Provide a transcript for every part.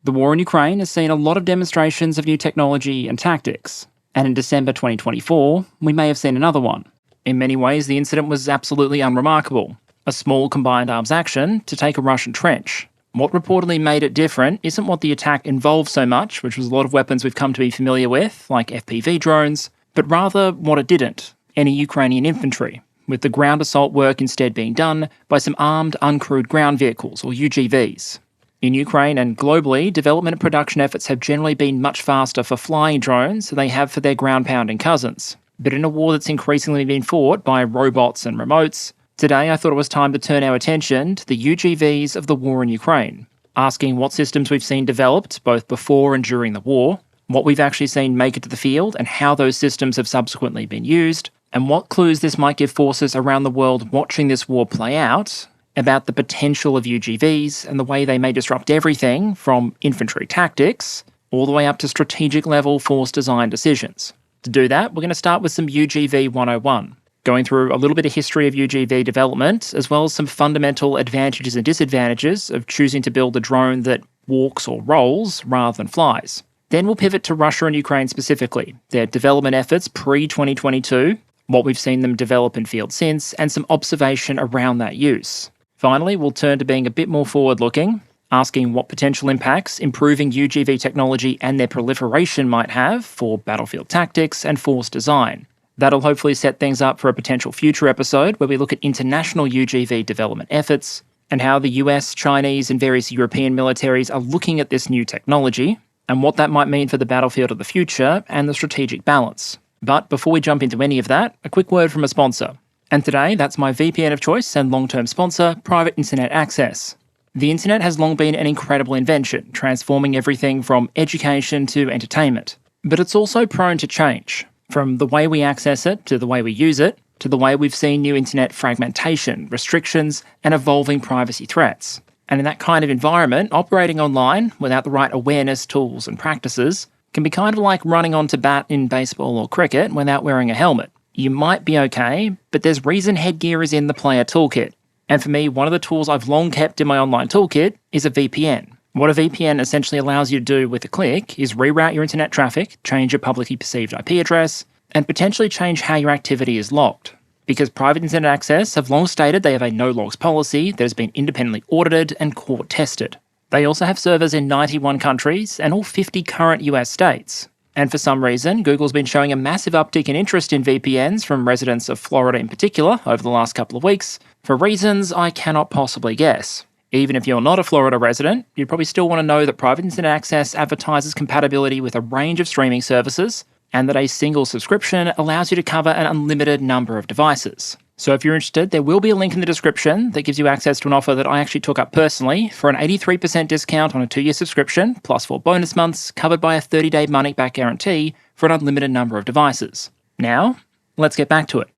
The war in Ukraine has seen a lot of demonstrations of new technology and tactics, and in December 2024, we may have seen another one. In many ways, the incident was absolutely unremarkable. A small combined arms action to take a Russian trench. What reportedly made it different isn't what the attack involved so much, which was a lot of weapons we've come to be familiar with, like FPV drones, but rather what it didn't, any Ukrainian infantry, with the ground assault work instead being done by some armed uncrewed ground vehicles, or UGVs. In Ukraine and globally, development and production efforts have generally been much faster for flying drones than they have for their ground-pounding cousins. But in a war that's increasingly been fought by robots and remotes, today I thought it was time to turn our attention to the UGVs of the war in Ukraine, asking what systems we've seen developed both before and during the war, what we've actually seen make it to the field and how those systems have subsequently been used, and what clues this might give forces around the world watching this war play out about the potential of UGVs and the way they may disrupt everything from infantry tactics all the way up to strategic level force design decisions. To do that, we're going to start with some UGV 101, going through a little bit of history of UGV development, as well as some fundamental advantages and disadvantages of choosing to build a drone that walks or rolls rather than flies. Then we'll pivot to Russia and Ukraine specifically, their development efforts pre-2022, what we've seen them develop in field since, and some observation around that use. Finally, we'll turn to being a bit more forward-looking, asking what potential impacts improving UGV technology and their proliferation might have for battlefield tactics and force design. That'll hopefully set things up for a potential future episode where we look at international UGV development efforts and how the US, Chinese, and various European militaries are looking at this new technology and what that might mean for the battlefield of the future and the strategic balance. But before we jump into any of that, a quick word from a sponsor. And today, that's my VPN of choice and long-term sponsor, Private Internet Access. The internet has long been an incredible invention, transforming everything from education to entertainment. But it's also prone to change, from the way we access it to the way we use it, to the way we've seen new internet fragmentation, restrictions, and evolving privacy threats. And in that kind of environment, operating online without the right awareness, tools, and practices can be kind of like running on to bat in baseball or cricket without wearing a helmet. You might be okay, but there's reason headgear is in the player toolkit. And for me, one of the tools I've long kept in my online toolkit is a VPN. What a VPN essentially allows you to do with a click is reroute your internet traffic, change your publicly perceived IP address, and potentially change how your activity is logged. Because Private Internet Access have long stated they have a no-logs policy that has been independently audited and court-tested. They also have servers in 91 countries and all 50 current US states. And for some reason, Google's been showing a massive uptick in interest in VPNs from residents of Florida in particular over the last couple of weeks, for reasons I cannot possibly guess. Even if you're not a Florida resident, you'd probably still want to know that Private Internet Access advertises compatibility with a range of streaming services, and that a single subscription allows you to cover an unlimited number of devices. So if you're interested, there will be a link in the description that gives you access to an offer that I actually took up personally for an 83% discount on a 2-year subscription, plus 4 bonus months, covered by a 30-day money-back guarantee for an unlimited number of devices. Now, let's get back to it.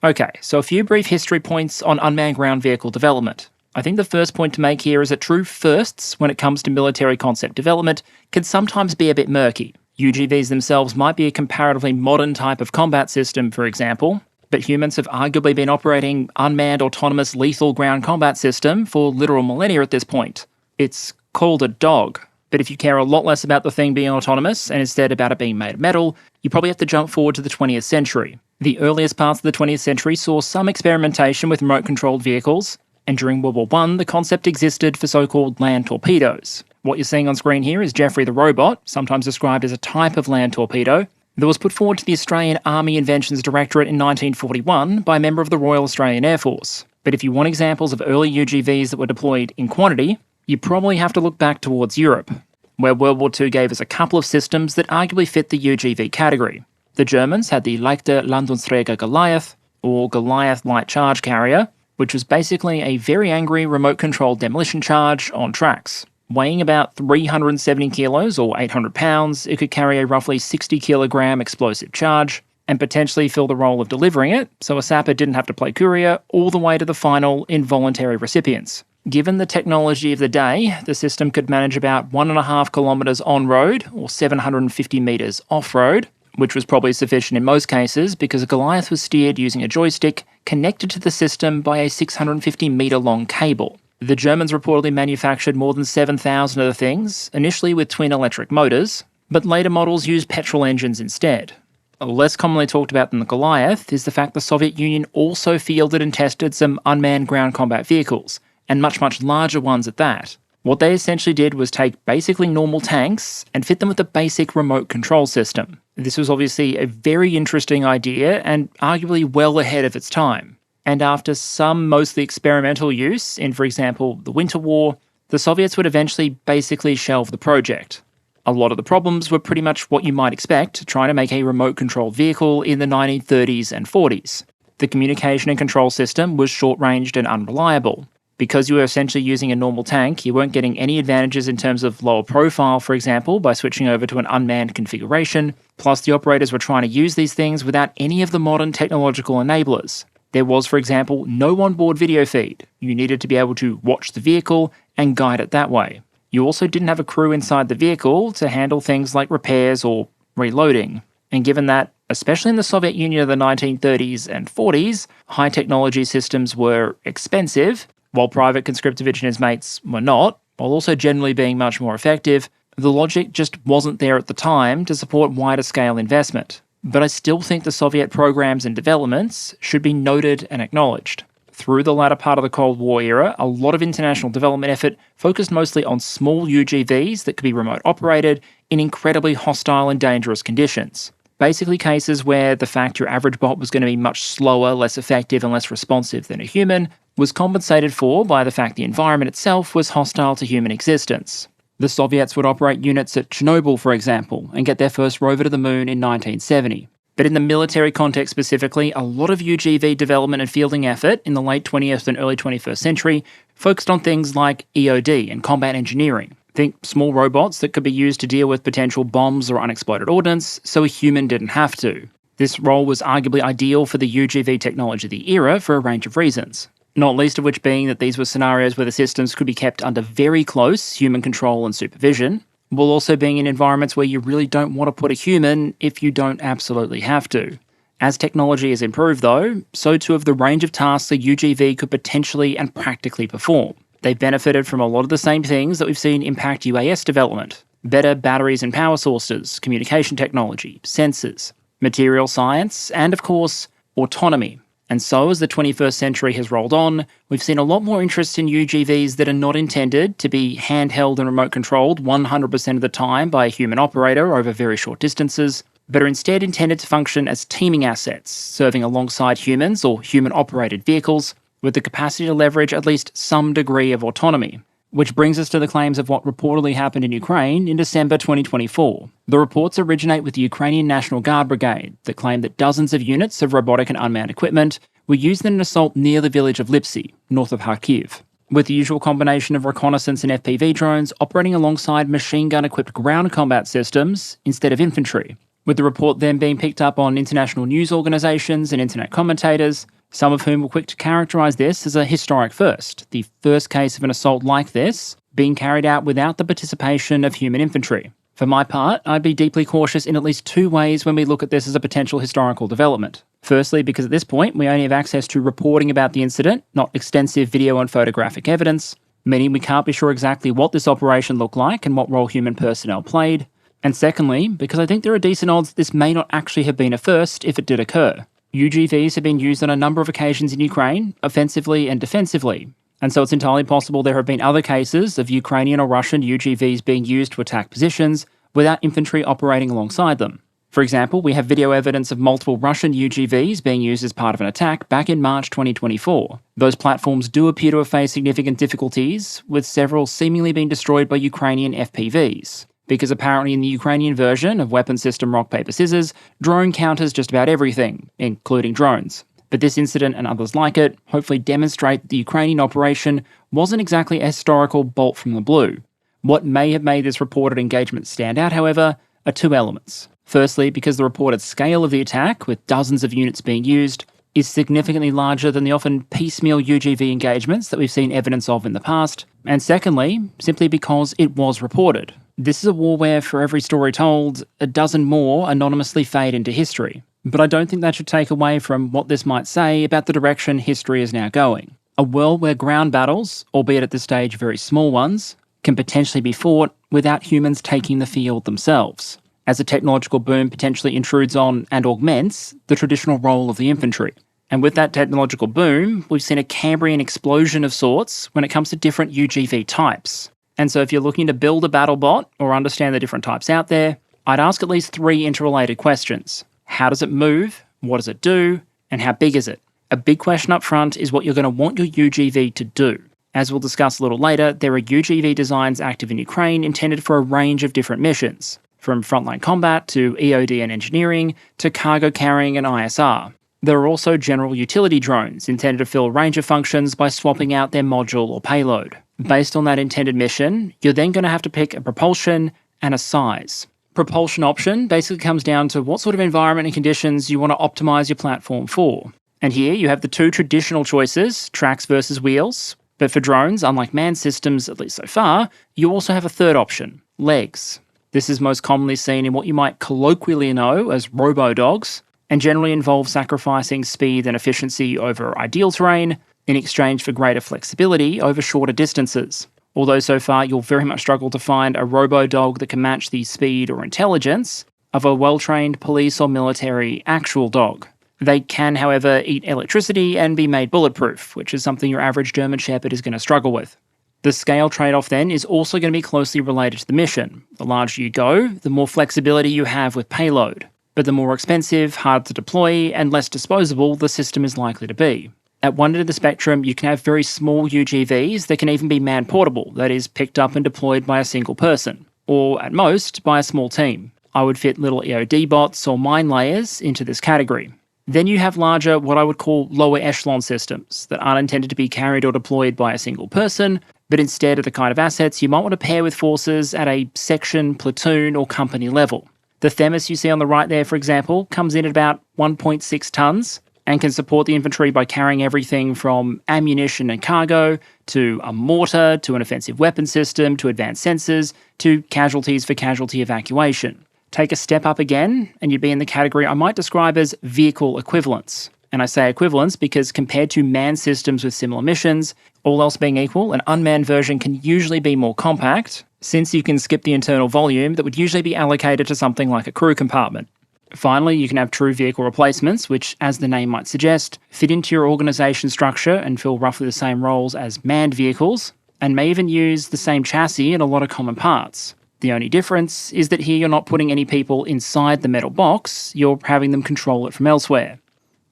Okay, so a few brief history points on unmanned ground vehicle development. I think the first point to make here is that true firsts when it comes to military concept development can sometimes be a bit murky. UGVs themselves might be a comparatively modern type of combat system, for example, but humans have arguably been operating unmanned, autonomous, lethal ground combat system for literal millennia at this point. It's called a dog, but if you care a lot less about the thing being autonomous and instead about it being made of metal, you probably have to jump forward to the 20th century. The earliest parts of the 20th century saw some experimentation with remote-controlled vehicles, and during World War I, the concept existed for so-called land torpedoes. What you're seeing on screen here is Geoffrey the robot, sometimes described as a type of land torpedo, that was put forward to the Australian Army Inventions Directorate in 1941 by a member of the Royal Australian Air Force. But if you want examples of early UGVs that were deployed in quantity, you probably have to look back towards Europe, where World War II gave us a couple of systems that arguably fit the UGV category. The Germans had the Leichte Landungsträger Goliath, or Goliath Light Charge Carrier, which was basically a very angry remote-controlled demolition charge on tracks. Weighing about 370 kilos or 800 pounds, it could carry a roughly 60 kilogram explosive charge and potentially fill the role of delivering it, so a sapper didn't have to play courier all the way to the final involuntary recipients. Given the technology of the day, the system could manage about 1.5 kilometers on-road or 750 meters off-road, which was probably sufficient in most cases because a Goliath was steered using a joystick connected to the system by a 650 meter long cable. The Germans reportedly manufactured more than 7,000 of the things, initially with twin electric motors, but later models used petrol engines instead. Less commonly talked about than the Goliath is the fact the Soviet Union also fielded and tested some unmanned ground combat vehicles, and much, much larger ones at that. What they essentially did was take basically normal tanks and fit them with a basic remote control system. This was obviously a very interesting idea and arguably well ahead of its time. And after some mostly experimental use in, for example, the Winter War, the Soviets would eventually basically shelve the project. A lot of the problems were pretty much what you might expect trying to make a remote-controlled vehicle in the 1930s and 40s. The communication and control system was short-ranged and unreliable. Because you were essentially using a normal tank, you weren't getting any advantages in terms of lower profile, for example, by switching over to an unmanned configuration. Plus, the operators were trying to use these things without any of the modern technological enablers. There was, for example, no onboard video feed. You needed to be able to watch the vehicle and guide it that way. You also didn't have a crew inside the vehicle to handle things like repairs or reloading. And given that, especially in the Soviet Union of the 1930s and 40s, high technology systems were expensive, while private Conscriptovich and his mates were not, while also generally being much more effective, the logic just wasn't there at the time to support wider scale investment. But I still think the Soviet programs and developments should be noted and acknowledged. Through the latter part of the Cold War era, a lot of international development effort focused mostly on small UGVs that could be remote operated in incredibly hostile and dangerous conditions. Basically cases where the fact your average bot was going to be much slower, less effective and less responsive than a human was compensated for by the fact the environment itself was hostile to human existence. The Soviets would operate units at Chernobyl, for example, and get their first rover to the moon in 1970. But in the military context specifically, a lot of UGV development and fielding effort in the late 20th and early 21st century focused on things like EOD and combat engineering. Think small robots that could be used to deal with potential bombs or unexploded ordnance, so a human didn't have to. This role was arguably ideal for the UGV technology of the era for a range of reasons. Not least of which being that these were scenarios where the systems could be kept under very close human control and supervision, while also being in environments where you really don't want to put a human if you don't absolutely have to. As technology has improved though, so too have the range of tasks a UGV could potentially and practically perform. They've benefited from a lot of the same things that we've seen impact UAS development. Better batteries and power sources, communication technology, sensors, material science, and of course, autonomy. And so as the 21st century has rolled on, we've seen a lot more interest in UGVs that are not intended to be handheld and remote controlled 100% of the time by a human operator over very short distances, but are instead intended to function as teaming assets, serving alongside humans or human-operated vehicles, with the capacity to leverage at least some degree of autonomy. Which brings us to the claims of what reportedly happened in Ukraine in December 2024. The reports originate with the Ukrainian National Guard Brigade that claim that dozens of units of robotic and unmanned equipment were used in an assault near the village of Lipsy, north of Kharkiv, with the usual combination of reconnaissance and FPV drones operating alongside machine gun-equipped ground combat systems instead of infantry, with the report then being picked up on international news organisations and internet commentators, some of whom were quick to characterise this as a historic first, the first case of an assault like this being carried out without the participation of human infantry. For my part, I'd be deeply cautious in at least two ways when we look at this as a potential historical development. Firstly, because at this point we only have access to reporting about the incident, not extensive video and photographic evidence, meaning we can't be sure exactly what this operation looked like and what role human personnel played. And secondly, because I think there are decent odds this may not actually have been a first if it did occur. UGVs have been used on a number of occasions in Ukraine, offensively and defensively, and so it's entirely possible there have been other cases of Ukrainian or Russian UGVs being used to attack positions without infantry operating alongside them. For example, we have video evidence of multiple Russian UGVs being used as part of an attack back in March 2024. Those platforms do appear to have faced significant difficulties, with several seemingly being destroyed by Ukrainian FPVs. Because apparently in the Ukrainian version of weapon system rock, paper, scissors, drone counters just about everything, including drones. But this incident and others like it hopefully demonstrate that the Ukrainian operation wasn't exactly a historical bolt from the blue. What may have made this reported engagement stand out, however, are two elements. Firstly, because the reported scale of the attack, with dozens of units being used, is significantly larger than the often piecemeal UGV engagements that we've seen evidence of in the past. And secondly, simply because it was reported. This is a war where, for every story told, a dozen more anonymously fade into history. But I don't think that should take away from what this might say about the direction history is now going. A world where ground battles, albeit at this stage very small ones, can potentially be fought without humans taking the field themselves, as a technological boom potentially intrudes on and augments the traditional role of the infantry. And with that technological boom, we've seen a Cambrian explosion of sorts when it comes to different UGV types. And so if you're looking to build a battle bot or understand the different types out there, I'd ask at least 3 interrelated questions. How does it move? What does it do? And how big is it? A big question up front is what you're going to want your UGV to do. As we'll discuss a little later, there are UGV designs active in Ukraine intended for a range of different missions, from frontline combat to EOD and engineering to cargo carrying and ISR. There are also general utility drones intended to fill a range of functions by swapping out their module or payload. Based on that intended mission, you're then going to have to pick a propulsion and a size. Propulsion option basically comes down to what sort of environment and conditions you want to optimize your platform for. And here you have the 2 traditional choices, tracks versus wheels. But for drones, unlike manned systems, at least so far, you also have a third option, legs. This is most commonly seen in what you might colloquially know as robo-dogs, and generally involves sacrificing speed and efficiency over ideal terrain in exchange for greater flexibility over shorter distances. Although so far you'll very much struggle to find a robo-dog that can match the speed or intelligence of a well-trained police or military actual dog. They can, however, eat electricity and be made bulletproof, which is something your average German Shepherd is going to struggle with. The scale trade-off then is also going to be closely related to the mission. The larger you go, the more flexibility you have with payload. But the more expensive, hard to deploy, and less disposable the system is likely to be. At one end of the spectrum, you can have very small UGVs that can even be man-portable, that is, picked up and deployed by a single person, or at most, by a small team. I would fit little EOD bots or mine layers into this category. Then you have larger, what I would call lower echelon systems that aren't intended to be carried or deployed by a single person, but instead are the kind of assets you might want to pair with forces at a section, platoon, or company level. The Themis you see on the right there, for example, comes in at about 1.6 tonnes and can support the infantry by carrying everything from ammunition and cargo to a mortar to an offensive weapon system to advanced sensors to casualties for casualty evacuation. Take a step up again and you'd be in the category I might describe as vehicle equivalence. And I say equivalence because compared to manned systems with similar missions, all else being equal, an unmanned version can usually be more compact, since you can skip the internal volume that would usually be allocated to something like a crew compartment. Finally, you can have true vehicle replacements, which, as the name might suggest, fit into your organisation structure and fill roughly the same roles as manned vehicles, and may even use the same chassis and a lot of common parts. The only difference is that here you're not putting any people inside the metal box, you're having them control it from elsewhere.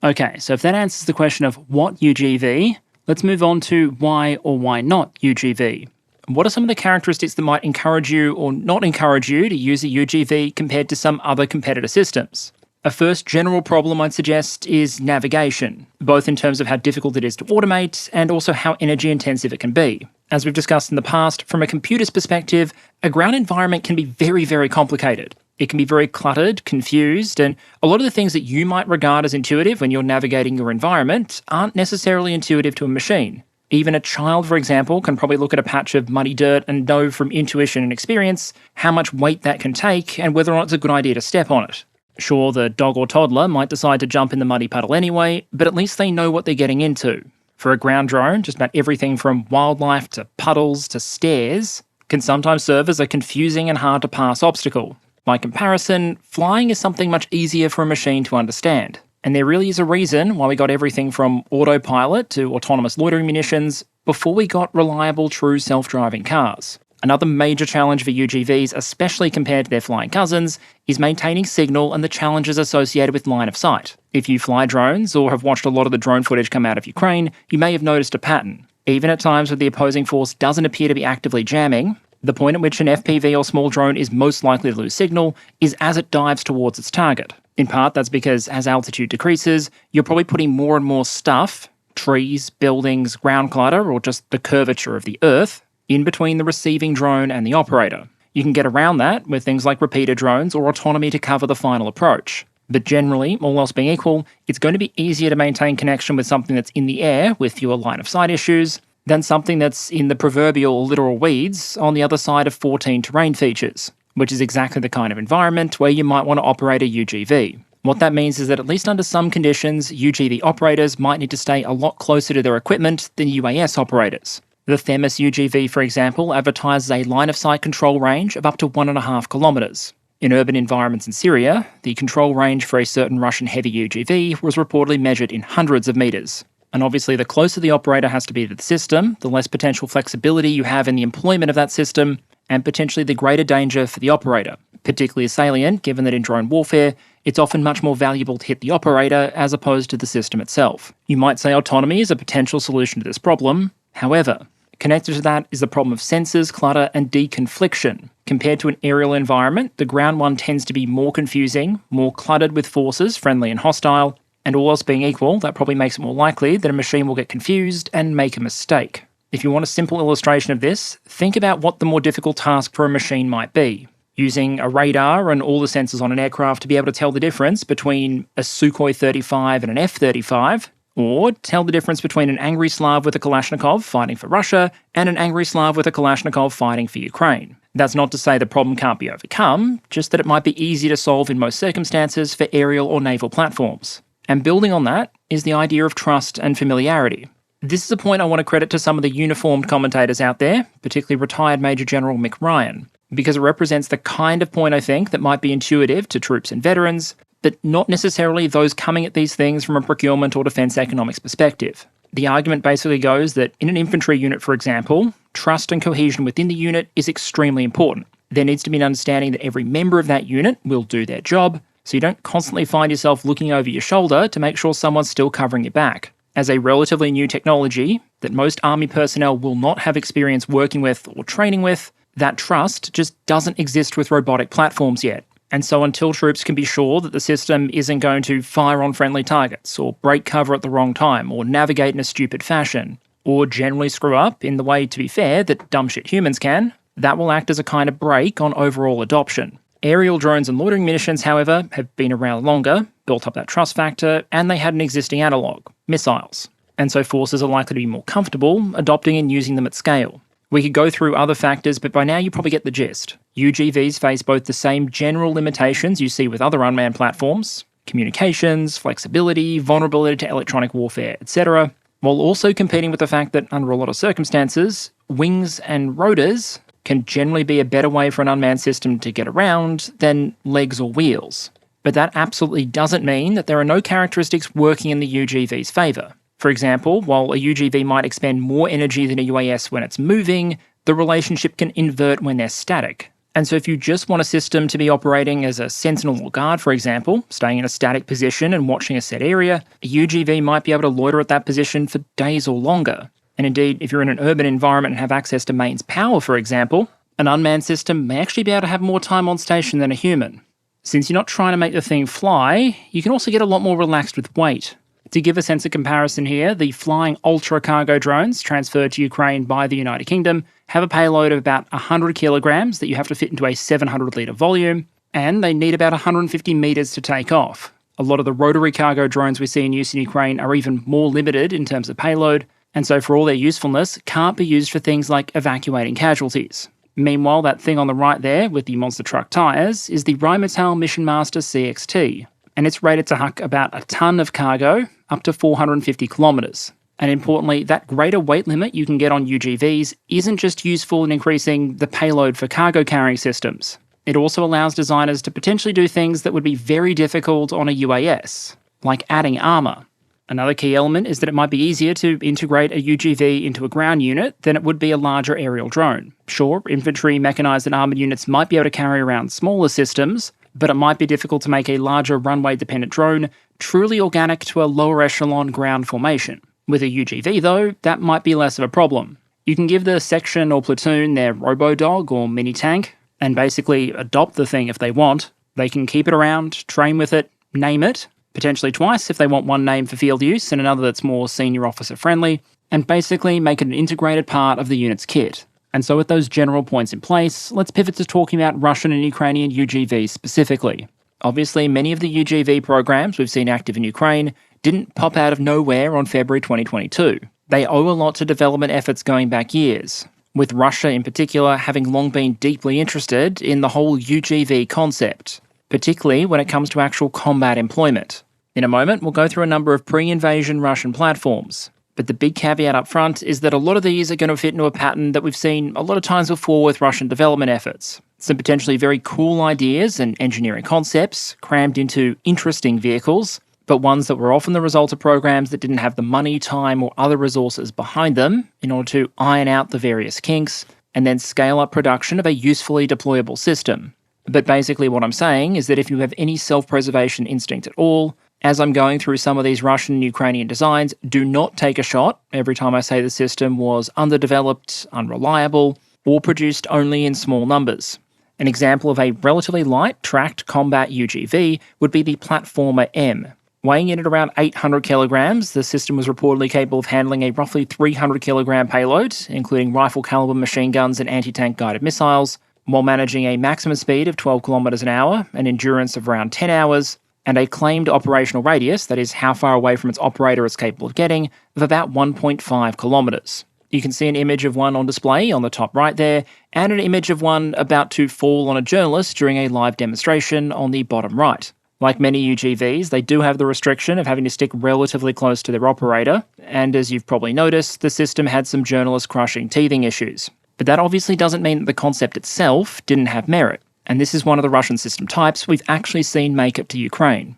Okay, so if that answers the question of what UGV, let's move on to why or why not UGV. What are some of the characteristics that might encourage you or not encourage you to use a UGV compared to some other competitor systems? A first general problem I'd suggest is navigation, both in terms of how difficult it is to automate and also how energy intensive it can be. As we've discussed in the past, from a computer's perspective, a ground environment can be very, very complicated. It can be very cluttered, confused, and a lot of the things that you might regard as intuitive when you're navigating your environment aren't necessarily intuitive to a machine. Even a child, for example, can probably look at a patch of muddy dirt and know from intuition and experience how much weight that can take and whether or not it's a good idea to step on it. Sure, the dog or toddler might decide to jump in the muddy puddle anyway, but at least they know what they're getting into. For a ground drone, just about everything from wildlife to puddles to stairs can sometimes serve as a confusing and hard to pass obstacle. By comparison, flying is something much easier for a machine to understand. And there really is a reason why we got everything from autopilot to autonomous loitering munitions before we got reliable, true self-driving cars. Another major challenge for UGVs, especially compared to their flying cousins, is maintaining signal and the challenges associated with line of sight. If you fly drones or have watched a lot of the drone footage come out of Ukraine, you may have noticed a pattern. Even at times where the opposing force doesn't appear to be actively jamming, the point at which an FPV or small drone is most likely to lose signal is as it dives towards its target. In part, that's because as altitude decreases, you're probably putting more and more stuff, trees, buildings, ground clutter, or just the curvature of the earth, in between the receiving drone and the operator. You can get around that with things like repeater drones or autonomy to cover the final approach. But generally, all else being equal, it's going to be easier to maintain connection with something that's in the air with fewer line of sight issues than something that's in the proverbial literal weeds on the other side of 14 terrain features, which is exactly the kind of environment where you might want to operate a UGV. What that means is that at least under some conditions, UGV operators might need to stay a lot closer to their equipment than UAS operators. The Themis UGV, for example, advertises a line-of-sight control range of up to 1.5 kilometres. In urban environments in Syria, the control range for a certain Russian heavy UGV was reportedly measured in hundreds of metres. And obviously, the closer the operator has to be to the system, the less potential flexibility you have in the employment of that system, and potentially the greater danger for the operator, particularly salient given that in drone warfare, it's often much more valuable to hit the operator as opposed to the system itself. You might say autonomy is a potential solution to this problem. However, connected to that is the problem of sensors, clutter, and deconfliction. Compared to an aerial environment, the ground one tends to be more confusing, more cluttered with forces, friendly and hostile, and all else being equal, that probably makes it more likely that a machine will get confused and make a mistake. If you want a simple illustration of this, think about what the more difficult task for a machine might be. Using a radar and all the sensors on an aircraft to be able to tell the difference between a Sukhoi 35 and an F-35, or tell the difference between an angry Slav with a Kalashnikov fighting for Russia and an angry Slav with a Kalashnikov fighting for Ukraine. That's not to say the problem can't be overcome, just that it might be easy to solve in most circumstances for aerial or naval platforms. And building on that is the idea of trust and familiarity. This is a point I want to credit to some of the uniformed commentators out there, particularly retired Major General Mick Ryan, because it represents the kind of point I think that might be intuitive to troops and veterans, but not necessarily those coming at these things from a procurement or defence economics perspective. The argument basically goes that in an infantry unit, for example, trust and cohesion within the unit is extremely important. There needs to be an understanding that every member of that unit will do their job, so you don't constantly find yourself looking over your shoulder to make sure someone's still covering your back. As a relatively new technology that most army personnel will not have experience working with or training with, that trust just doesn't exist with robotic platforms yet. And so until troops can be sure that the system isn't going to fire on friendly targets, or break cover at the wrong time, or navigate in a stupid fashion, or generally screw up in the way, to be fair, that dumb shit humans can, that will act as a kind of brake on overall adoption. Aerial drones and loitering munitions, however, have been around longer, built up that trust factor, and they had an existing analogue, missiles. And so forces are likely to be more comfortable adopting and using them at scale. We could go through other factors, but by now you probably get the gist. UGVs face both the same general limitations you see with other unmanned platforms, communications, flexibility, vulnerability to electronic warfare, etc., while also competing with the fact that under a lot of circumstances, wings and rotors can generally be a better way for an unmanned system to get around than legs or wheels. But that absolutely doesn't mean that there are no characteristics working in the UGV's favour. For example, while a UGV might expend more energy than a UAS when it's moving, the relationship can invert when they're static. And so if you just want a system to be operating as a sentinel or guard, for example, staying in a static position and watching a set area, a UGV might be able to loiter at that position for days or longer. And indeed, if you're in an urban environment and have access to mains power, for example, an unmanned system may actually be able to have more time on station than a human. Since you're not trying to make the thing fly, you can also get a lot more relaxed with weight. To give a sense of comparison here, the flying ultra-cargo drones transferred to Ukraine by the United Kingdom have a payload of about 100 kilograms that you have to fit into a 700-litre volume, and they need about 150 metres to take off. A lot of the rotary cargo drones we see in use in Ukraine are even more limited in terms of payload, and so for all their usefulness, can't be used for things like evacuating casualties. Meanwhile, that thing on the right there with the monster truck tyres is the Rheinmetall Mission Master CXT, and it's rated to huck about a tonne of cargo up to 450 kilometres. And importantly, that greater weight limit you can get on UGVs isn't just useful in increasing the payload for cargo carrying systems. It also allows designers to potentially do things that would be very difficult on a UAS, like adding armour. Another key element is that it might be easier to integrate a UGV into a ground unit than it would be a larger aerial drone. Sure, infantry, mechanised and armoured units might be able to carry around smaller systems, but it might be difficult to make a larger runway-dependent drone truly organic to a lower echelon ground formation. With a UGV though, that might be less of a problem. You can give the section or platoon their robo-dog or mini-tank, and basically adopt the thing if they want. They can keep it around, train with it, name it, potentially twice if they want one name for field use and another that's more senior officer friendly, and basically make it an integrated part of the unit's kit. And so with those general points in place, let's pivot to talking about Russian and Ukrainian UGVs specifically. Obviously, many of the UGV programs we've seen active in Ukraine didn't pop out of nowhere on February 2022. They owe a lot to development efforts going back years, with Russia in particular having long been deeply interested in the whole UGV concept. particularly when it comes to actual combat employment. In a moment, we'll go through a number of pre-invasion Russian platforms. But the big caveat up front is that a lot of these are going to fit into a pattern that we've seen a lot of times before with Russian development efforts. Some potentially very cool ideas and engineering concepts crammed into interesting vehicles, but ones that were often the result of programs that didn't have the money, time, or other resources behind them in order to iron out the various kinks and then scale up production of a usefully deployable system. But basically what I'm saying is that if you have any self-preservation instinct at all, as I'm going through some of these Russian and Ukrainian designs, do not take a shot every time I say the system was underdeveloped, unreliable, or produced only in small numbers. An example of a relatively light tracked combat UGV would be the Platformer M. Weighing in at around 800 kilograms, the system was reportedly capable of handling a roughly 300 kilogram payload, including rifle caliber machine guns and anti-tank guided missiles, while managing a maximum speed of 12 kilometers an hour, an endurance of around 10 hours, and a claimed operational radius, that is how far away from its operator it's capable of getting, of about 1.5 kilometers. You can see an image of one on display on the top right there, and an image of one about to fall on a journalist during a live demonstration on the bottom right. Like many UGVs, they do have the restriction of having to stick relatively close to their operator, and as you've probably noticed, the system had some journalist-crushing teething issues. But that obviously doesn't mean that the concept itself didn't have merit, and this is one of the Russian system types we've actually seen make it to Ukraine.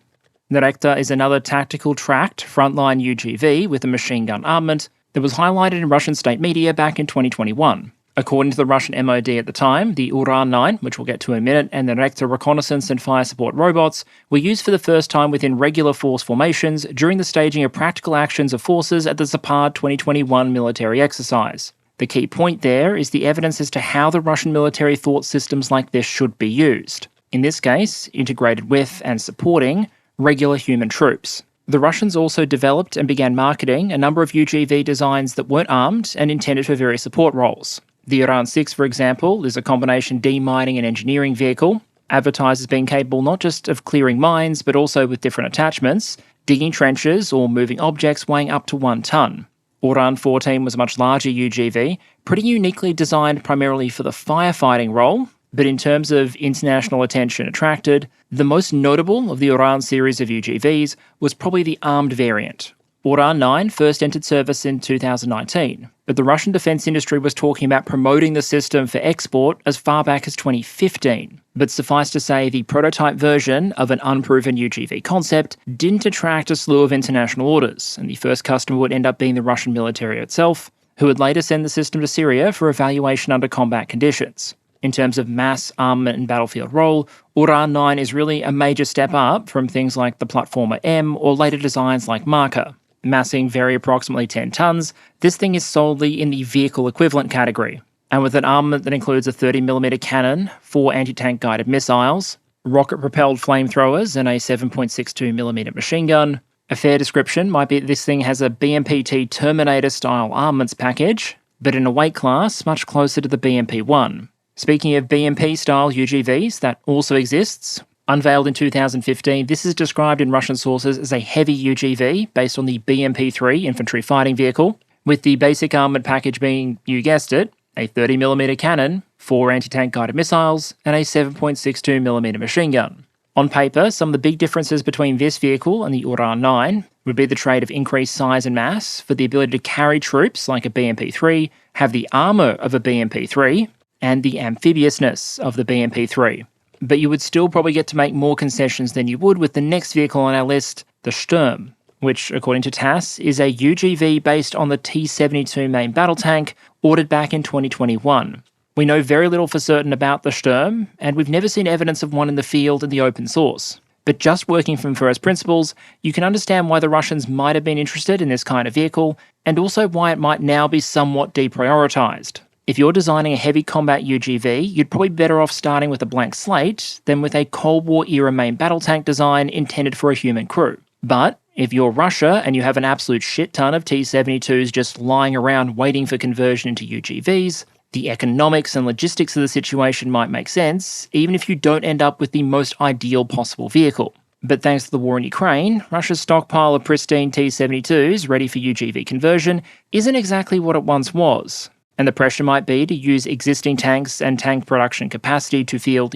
Nerekta is another tactical tracked frontline UGV with a machine gun armament that was highlighted in Russian state media back in 2021. According to the Russian MOD at the time, the Uran-9, which we'll get to in a minute, and the Nerekta reconnaissance and fire support robots were used for the first time within regular force formations during the staging of practical actions of forces at the Zapad 2021 military exercise. The key point there is the evidence as to how the Russian military thought systems like this should be used. In this case, integrated with and supporting regular human troops. The Russians also developed and began marketing a number of UGV designs that weren't armed and intended for various support roles. The Uran-6, for example, is a combination demining and engineering vehicle, advertised as being capable not just of clearing mines, but also with different attachments, digging trenches or moving objects weighing up to 1 ton. Uran-14 was a much larger UGV, pretty uniquely designed primarily for the firefighting role, but in terms of international attention attracted, the most notable of the Uran series of UGVs was probably the armed variant. Uran-9 first entered service in 2019, but the Russian defense industry was talking about promoting the system for export as far back as 2015. But suffice to say, the prototype version of an unproven UGV concept didn't attract a slew of international orders, and the first customer would end up being the Russian military itself, who would later send the system to Syria for evaluation under combat conditions. In terms of mass, armament and battlefield role, Uran-9 is really a major step up from things like the Platformer M or later designs like Marker. Massing very approximately 10 tons, this thing is solely in the vehicle equivalent category, and with an armament that includes a 30mm cannon, 4 anti-tank guided missiles, rocket-propelled flamethrowers and a 7.62mm machine gun. A fair description might be that this thing has a BMP-T Terminator-style armaments package, but in a weight class much closer to the BMP-1. Speaking of BMP-style UGVs, that also exists. Unveiled in 2015, this is described in Russian sources as a heavy UGV based on the BMP-3 infantry fighting vehicle, with the basic armament package being, you guessed it, a 30mm cannon, 4 anti-tank guided missiles, and a 7.62mm machine gun. On paper, some of the big differences between this vehicle and the Uran-9 would be the trait of increased size and mass for the ability to carry troops like a BMP-3, have the armour of a BMP-3, and the amphibiousness of the BMP-3. But you would still probably get to make more concessions than you would with the next vehicle on our list, the Sturm, which, according to TASS, is a UGV based on the T-72 main battle tank ordered back in 2021. We know very little for certain about the Sturm, and we've never seen evidence of one in the field in the open source. But just working from first principles, you can understand why the Russians might have been interested in this kind of vehicle, and also why it might now be somewhat deprioritized. If you're designing a heavy combat UGV, you'd probably be better off starting with a blank slate than with a Cold War era main battle tank design intended for a human crew. But if you're Russia and you have an absolute shit ton of T-72s just lying around waiting for conversion into UGVs, the economics and logistics of the situation might make sense, even if you don't end up with the most ideal possible vehicle. But thanks to the war in Ukraine, Russia's stockpile of pristine T-72s ready for UGV conversion isn't exactly what it once was. And the pressure might be to use existing tanks and tank production capacity to field,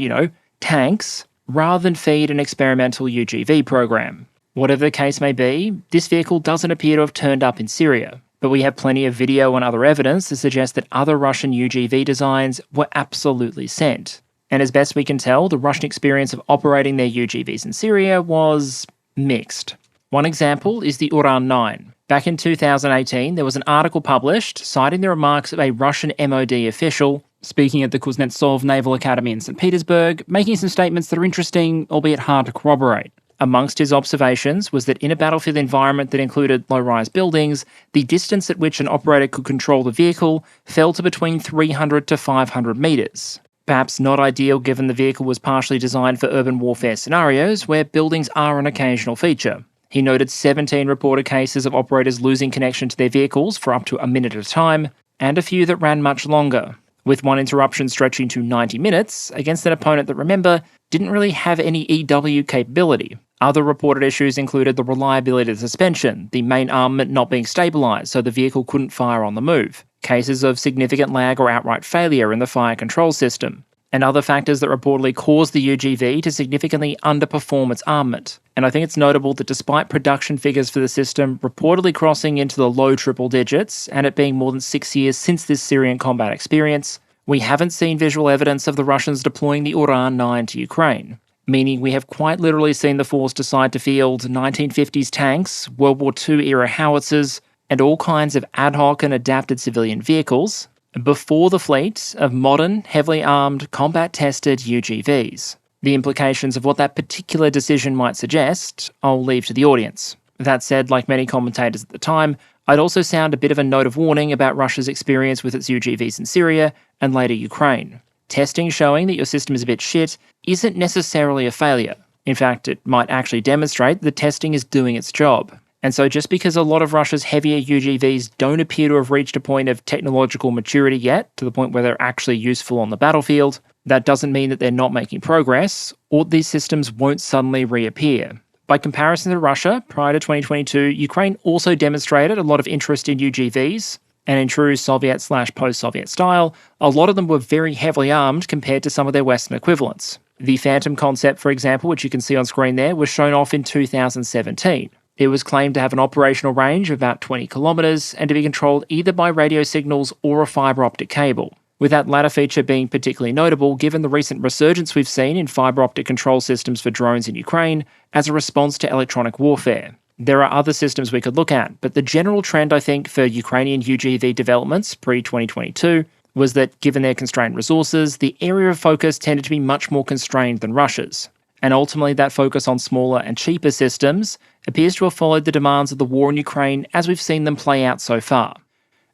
tanks, rather than feed an experimental UGV program. Whatever the case may be, this vehicle doesn't appear to have turned up in Syria, but we have plenty of video and other evidence to suggest that other Russian UGV designs were absolutely sent. And as best we can tell, the Russian experience of operating their UGVs in Syria was mixed. One example is the Uran 9. Back in 2018, there was an article published citing the remarks of a Russian MOD official speaking at the Kuznetsov Naval Academy in St. Petersburg, making some statements that are interesting, albeit hard to corroborate. Amongst his observations was that in a battlefield environment that included low-rise buildings, the distance at which an operator could control the vehicle fell to between 300 to 500 metres. Perhaps not ideal given the vehicle was partially designed for urban warfare scenarios where buildings are an occasional feature. He noted 17 reported cases of operators losing connection to their vehicles for up to a minute at a time, and a few that ran much longer, with one interruption stretching to 90 minutes against an opponent that, remember, didn't really have any EW capability. Other reported issues included the reliability of the suspension, the main armament not being stabilised so the vehicle couldn't fire on the move, cases of significant lag or outright failure in the fire control system, and other factors that reportedly caused the UGV to significantly underperform its armament. And I think it's notable that despite production figures for the system reportedly crossing into the low triple digits, and it being more than 6 years since this Syrian combat experience, we haven't seen visual evidence of the Russians deploying the Uran 9 to Ukraine, meaning we have quite literally seen the force decide to field 1950s tanks, World War II era howitzers, and all kinds of ad hoc and adapted civilian vehicles before the fleet of modern, heavily armed, combat-tested UGVs. The implications of what that particular decision might suggest, I'll leave to the audience. That said, like many commentators at the time, I'd also sound a bit of a note of warning about Russia's experience with its UGVs in Syria and later Ukraine. Testing showing that your system is a bit shit isn't necessarily a failure. In fact, it might actually demonstrate that testing is doing its job. And so just because a lot of Russia's heavier UGVs don't appear to have reached a point of technological maturity yet, to the point where they're actually useful on the battlefield, that doesn't mean that they're not making progress, or these systems won't suddenly reappear. By comparison to Russia, prior to 2022, Ukraine also demonstrated a lot of interest in UGVs, and in true Soviet/post-Soviet style, a lot of them were very heavily armed compared to some of their Western equivalents. The Phantom concept, for example, which you can see on screen there, was shown off in 2017. It was claimed to have an operational range of about 20 kilometres and to be controlled either by radio signals or a fibre optic cable, with that latter feature being particularly notable given the recent resurgence we've seen in fibre optic control systems for drones in Ukraine as a response to electronic warfare. There are other systems we could look at, but the general trend, I think, for Ukrainian UGV developments pre-2022 was that, given their constrained resources, the area of focus tended to be much more constrained than Russia's. And ultimately, that focus on smaller and cheaper systems appears to have followed the demands of the war in Ukraine as we've seen them play out so far.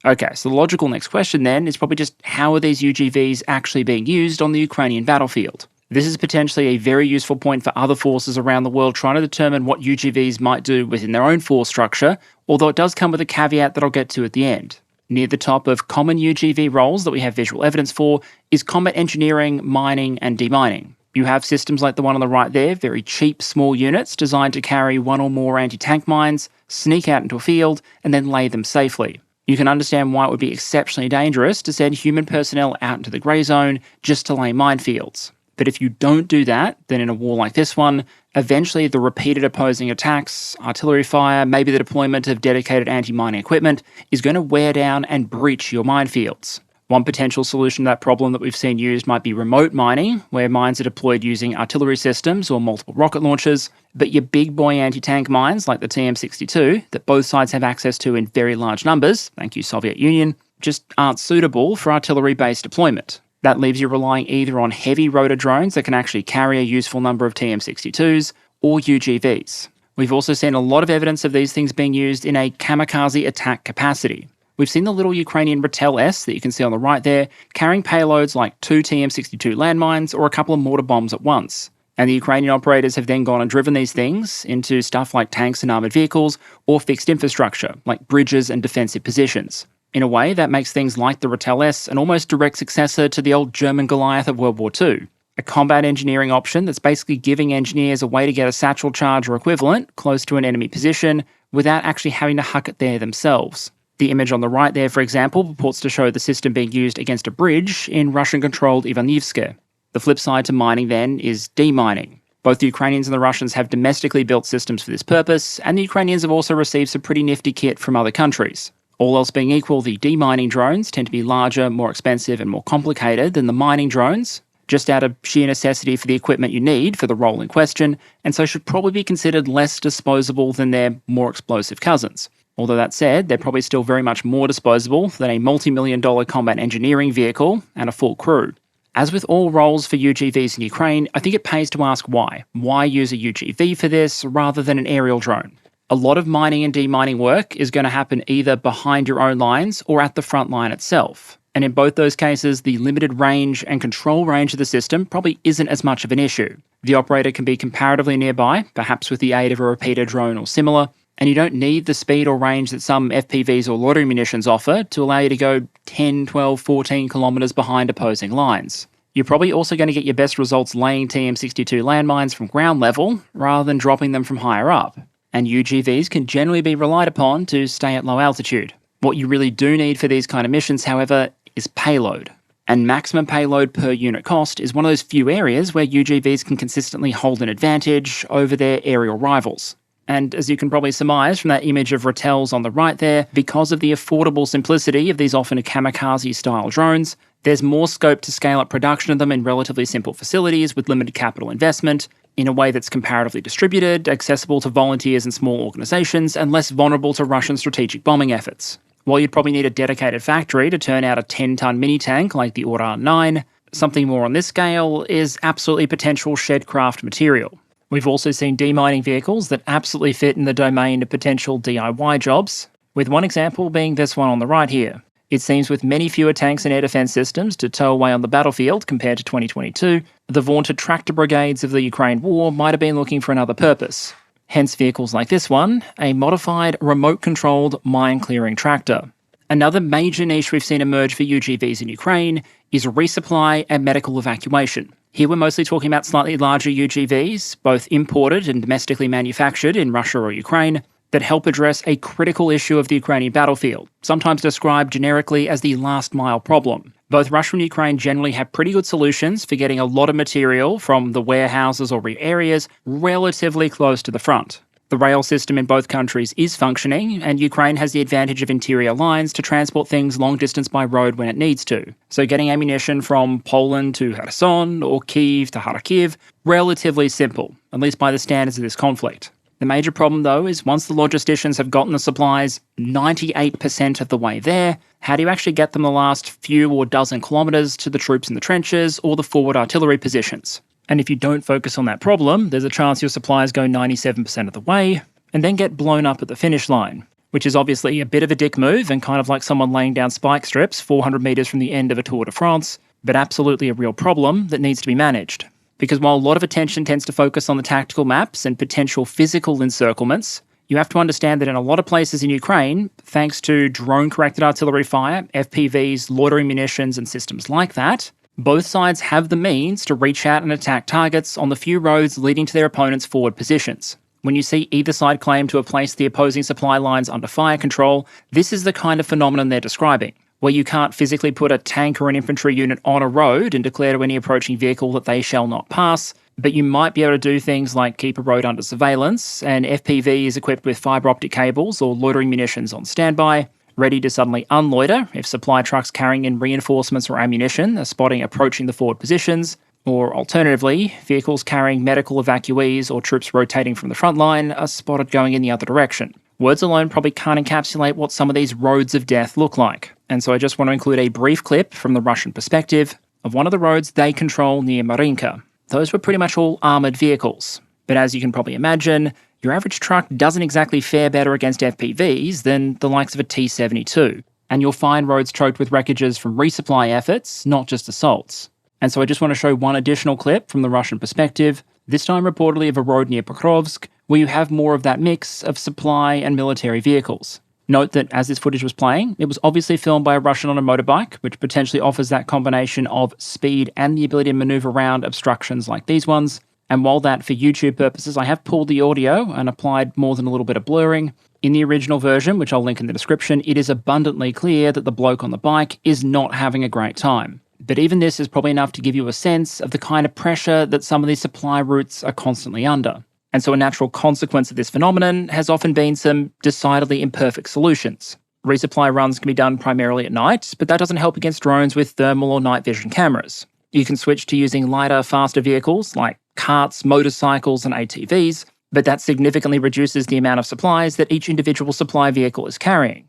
Okay, so the logical next question then is probably just how are these UGVs actually being used on the Ukrainian battlefield? This is potentially a very useful point for other forces around the world trying to determine what UGVs might do within their own force structure, although it does come with a caveat that I'll get to at the end. Near the top of common UGV roles that we have visual evidence for is combat engineering, mining, and demining. You have systems like the one on the right there, very cheap, small units designed to carry one or more anti-tank mines, sneak out into a field, and then lay them safely. You can understand why it would be exceptionally dangerous to send human personnel out into the grey zone just to lay minefields. But if you don't do that, then in a war like this one, eventually the repeated opposing attacks, artillery fire, maybe the deployment of dedicated anti-mining equipment is going to wear down and breach your minefields. One potential solution to that problem that we've seen used might be remote mining, where mines are deployed using artillery systems or multiple rocket launchers, but your big boy anti-tank mines like the TM62, that both sides have access to in very large numbers, thank you Soviet Union, just aren't suitable for artillery-based deployment. That leaves you relying either on heavy rotor drones that can actually carry a useful number of TM62s, or UGVs. We've also seen a lot of evidence of these things being used in a kamikaze attack capacity. We've seen the little Ukrainian Ratel S that you can see on the right there, carrying payloads like 2 TM62 landmines or a couple of mortar bombs at once. And the Ukrainian operators have then gone and driven these things into stuff like tanks and armoured vehicles or fixed infrastructure, like bridges and defensive positions. In a way, that makes things like the Ratel S an almost direct successor to the old German Goliath of World War II. A combat engineering option that's basically giving engineers a way to get a satchel charge or equivalent close to an enemy position without actually having to huck it there themselves. The image on the right there, for example, purports to show the system being used against a bridge in Russian-controlled Avdiivka. The flip side to mining then is demining. Both the Ukrainians and the Russians have domestically built systems for this purpose, and the Ukrainians have also received some pretty nifty kit from other countries. All else being equal, the demining drones tend to be larger, more expensive, and more complicated than the mining drones, just out of sheer necessity for the equipment you need for the role in question, and so should probably be considered less disposable than their more explosive cousins. Although that said, they're probably still very much more disposable than a multi-million-dollar combat engineering vehicle and a full crew. As with all roles for UGVs in Ukraine, I think it pays to ask why. Why use a UGV for this rather than an aerial drone? A lot of mining and demining work is going to happen either behind your own lines or at the front line itself. And in both those cases, the limited range and control range of the system probably isn't as much of an issue. The operator can be comparatively nearby, perhaps with the aid of a repeater drone or similar, and you don't need the speed or range that some FPVs or loitering munitions offer to allow you to go 10, 12, 14 kilometres behind opposing lines. You're probably also going to get your best results laying TM62 landmines from ground level rather than dropping them from higher up. And UGVs can generally be relied upon to stay at low altitude. What you really do need for these kind of missions, however, is payload. And maximum payload per unit cost is one of those few areas where UGVs can consistently hold an advantage over their aerial rivals. And as you can probably surmise from that image of Rattels on the right there, because of the affordable simplicity of these often kamikaze-style drones, there's more scope to scale up production of them in relatively simple facilities with limited capital investment, in a way that's comparatively distributed, accessible to volunteers and small organisations, and less vulnerable to Russian strategic bombing efforts. While you'd probably need a dedicated factory to turn out a 10-ton mini-tank like the Uran-9, something more on this scale is absolutely potential shed-craft material. We've also seen demining vehicles that absolutely fit in the domain of potential DIY jobs, with one example being this one on the right here. It seems with many fewer tanks and air defence systems to tow away on the battlefield compared to 2022, the vaunted tractor brigades of the Ukraine war might have been looking for another purpose. Hence vehicles like this one, a modified remote-controlled mine-clearing tractor. Another major niche we've seen emerge for UGVs in Ukraine is resupply and medical evacuation. Here we're mostly talking about slightly larger UGVs, both imported and domestically manufactured in Russia or Ukraine, that help address a critical issue of the Ukrainian battlefield, sometimes described generically as the last mile problem. Both Russia and Ukraine generally have pretty good solutions for getting a lot of material from the warehouses or rear areas relatively close to the front. The rail system in both countries is functioning, and Ukraine has the advantage of interior lines to transport things long distance by road when it needs to. So getting ammunition from Poland to Kherson or Kyiv to Kharkiv, relatively simple, at least by the standards of this conflict. The major problem, though, is once the logisticians have gotten the supplies 98% of the way there, how do you actually get them the last few or dozen kilometres to the troops in the trenches or the forward artillery positions? And if you don't focus on that problem, there's a chance your supplies go 97% of the way and then get blown up at the finish line, which is obviously a bit of a dick move and kind of like someone laying down spike strips 400 metres from the end of a Tour de France, but absolutely a real problem that needs to be managed. Because while a lot of attention tends to focus on the tactical maps and potential physical encirclements, you have to understand that in a lot of places in Ukraine, thanks to drone-corrected artillery fire, FPVs, loitering munitions and systems like that, both sides have the means to reach out and attack targets on the few roads leading to their opponent's forward positions. When you see either side claim to have placed the opposing supply lines under fire control, this is the kind of phenomenon they're describing, where you can't physically put a tank or an infantry unit on a road and declare to any approaching vehicle that they shall not pass, but you might be able to do things like keep a road under surveillance, and FPVs equipped with fibre optic cables or loitering munitions on standby, ready to suddenly unloiter if supply trucks carrying in reinforcements or ammunition are spotting approaching the forward positions, or alternatively, vehicles carrying medical evacuees or troops rotating from the front line are spotted going in the other direction. Words alone probably can't encapsulate what some of these roads of death look like, and so I just want to include a brief clip from the Russian perspective of one of the roads they control near Marinka. Those were pretty much all armoured vehicles, but as you can probably imagine, your average truck doesn't exactly fare better against FPVs than the likes of a T-72, and you'll find roads choked with wreckages from resupply efforts, not just assaults. And so I just want to show one additional clip from the Russian perspective, this time reportedly of a road near Pokrovsk, where you have more of that mix of supply and military vehicles. Note that as this footage was playing, it was obviously filmed by a Russian on a motorbike, which potentially offers that combination of speed and the ability to manoeuvre around obstructions like these ones. And while that, for YouTube purposes, I have pulled the audio and applied more than a little bit of blurring, in the original version, which I'll link in the description, it is abundantly clear that the bloke on the bike is not having a great time. But even this is probably enough to give you a sense of the kind of pressure that some of these supply routes are constantly under. And so a natural consequence of this phenomenon has often been some decidedly imperfect solutions. Resupply runs can be done primarily at night, but that doesn't help against drones with thermal or night vision cameras. You can switch to using lighter, faster vehicles like carts, motorcycles, and ATVs, but that significantly reduces the amount of supplies that each individual supply vehicle is carrying.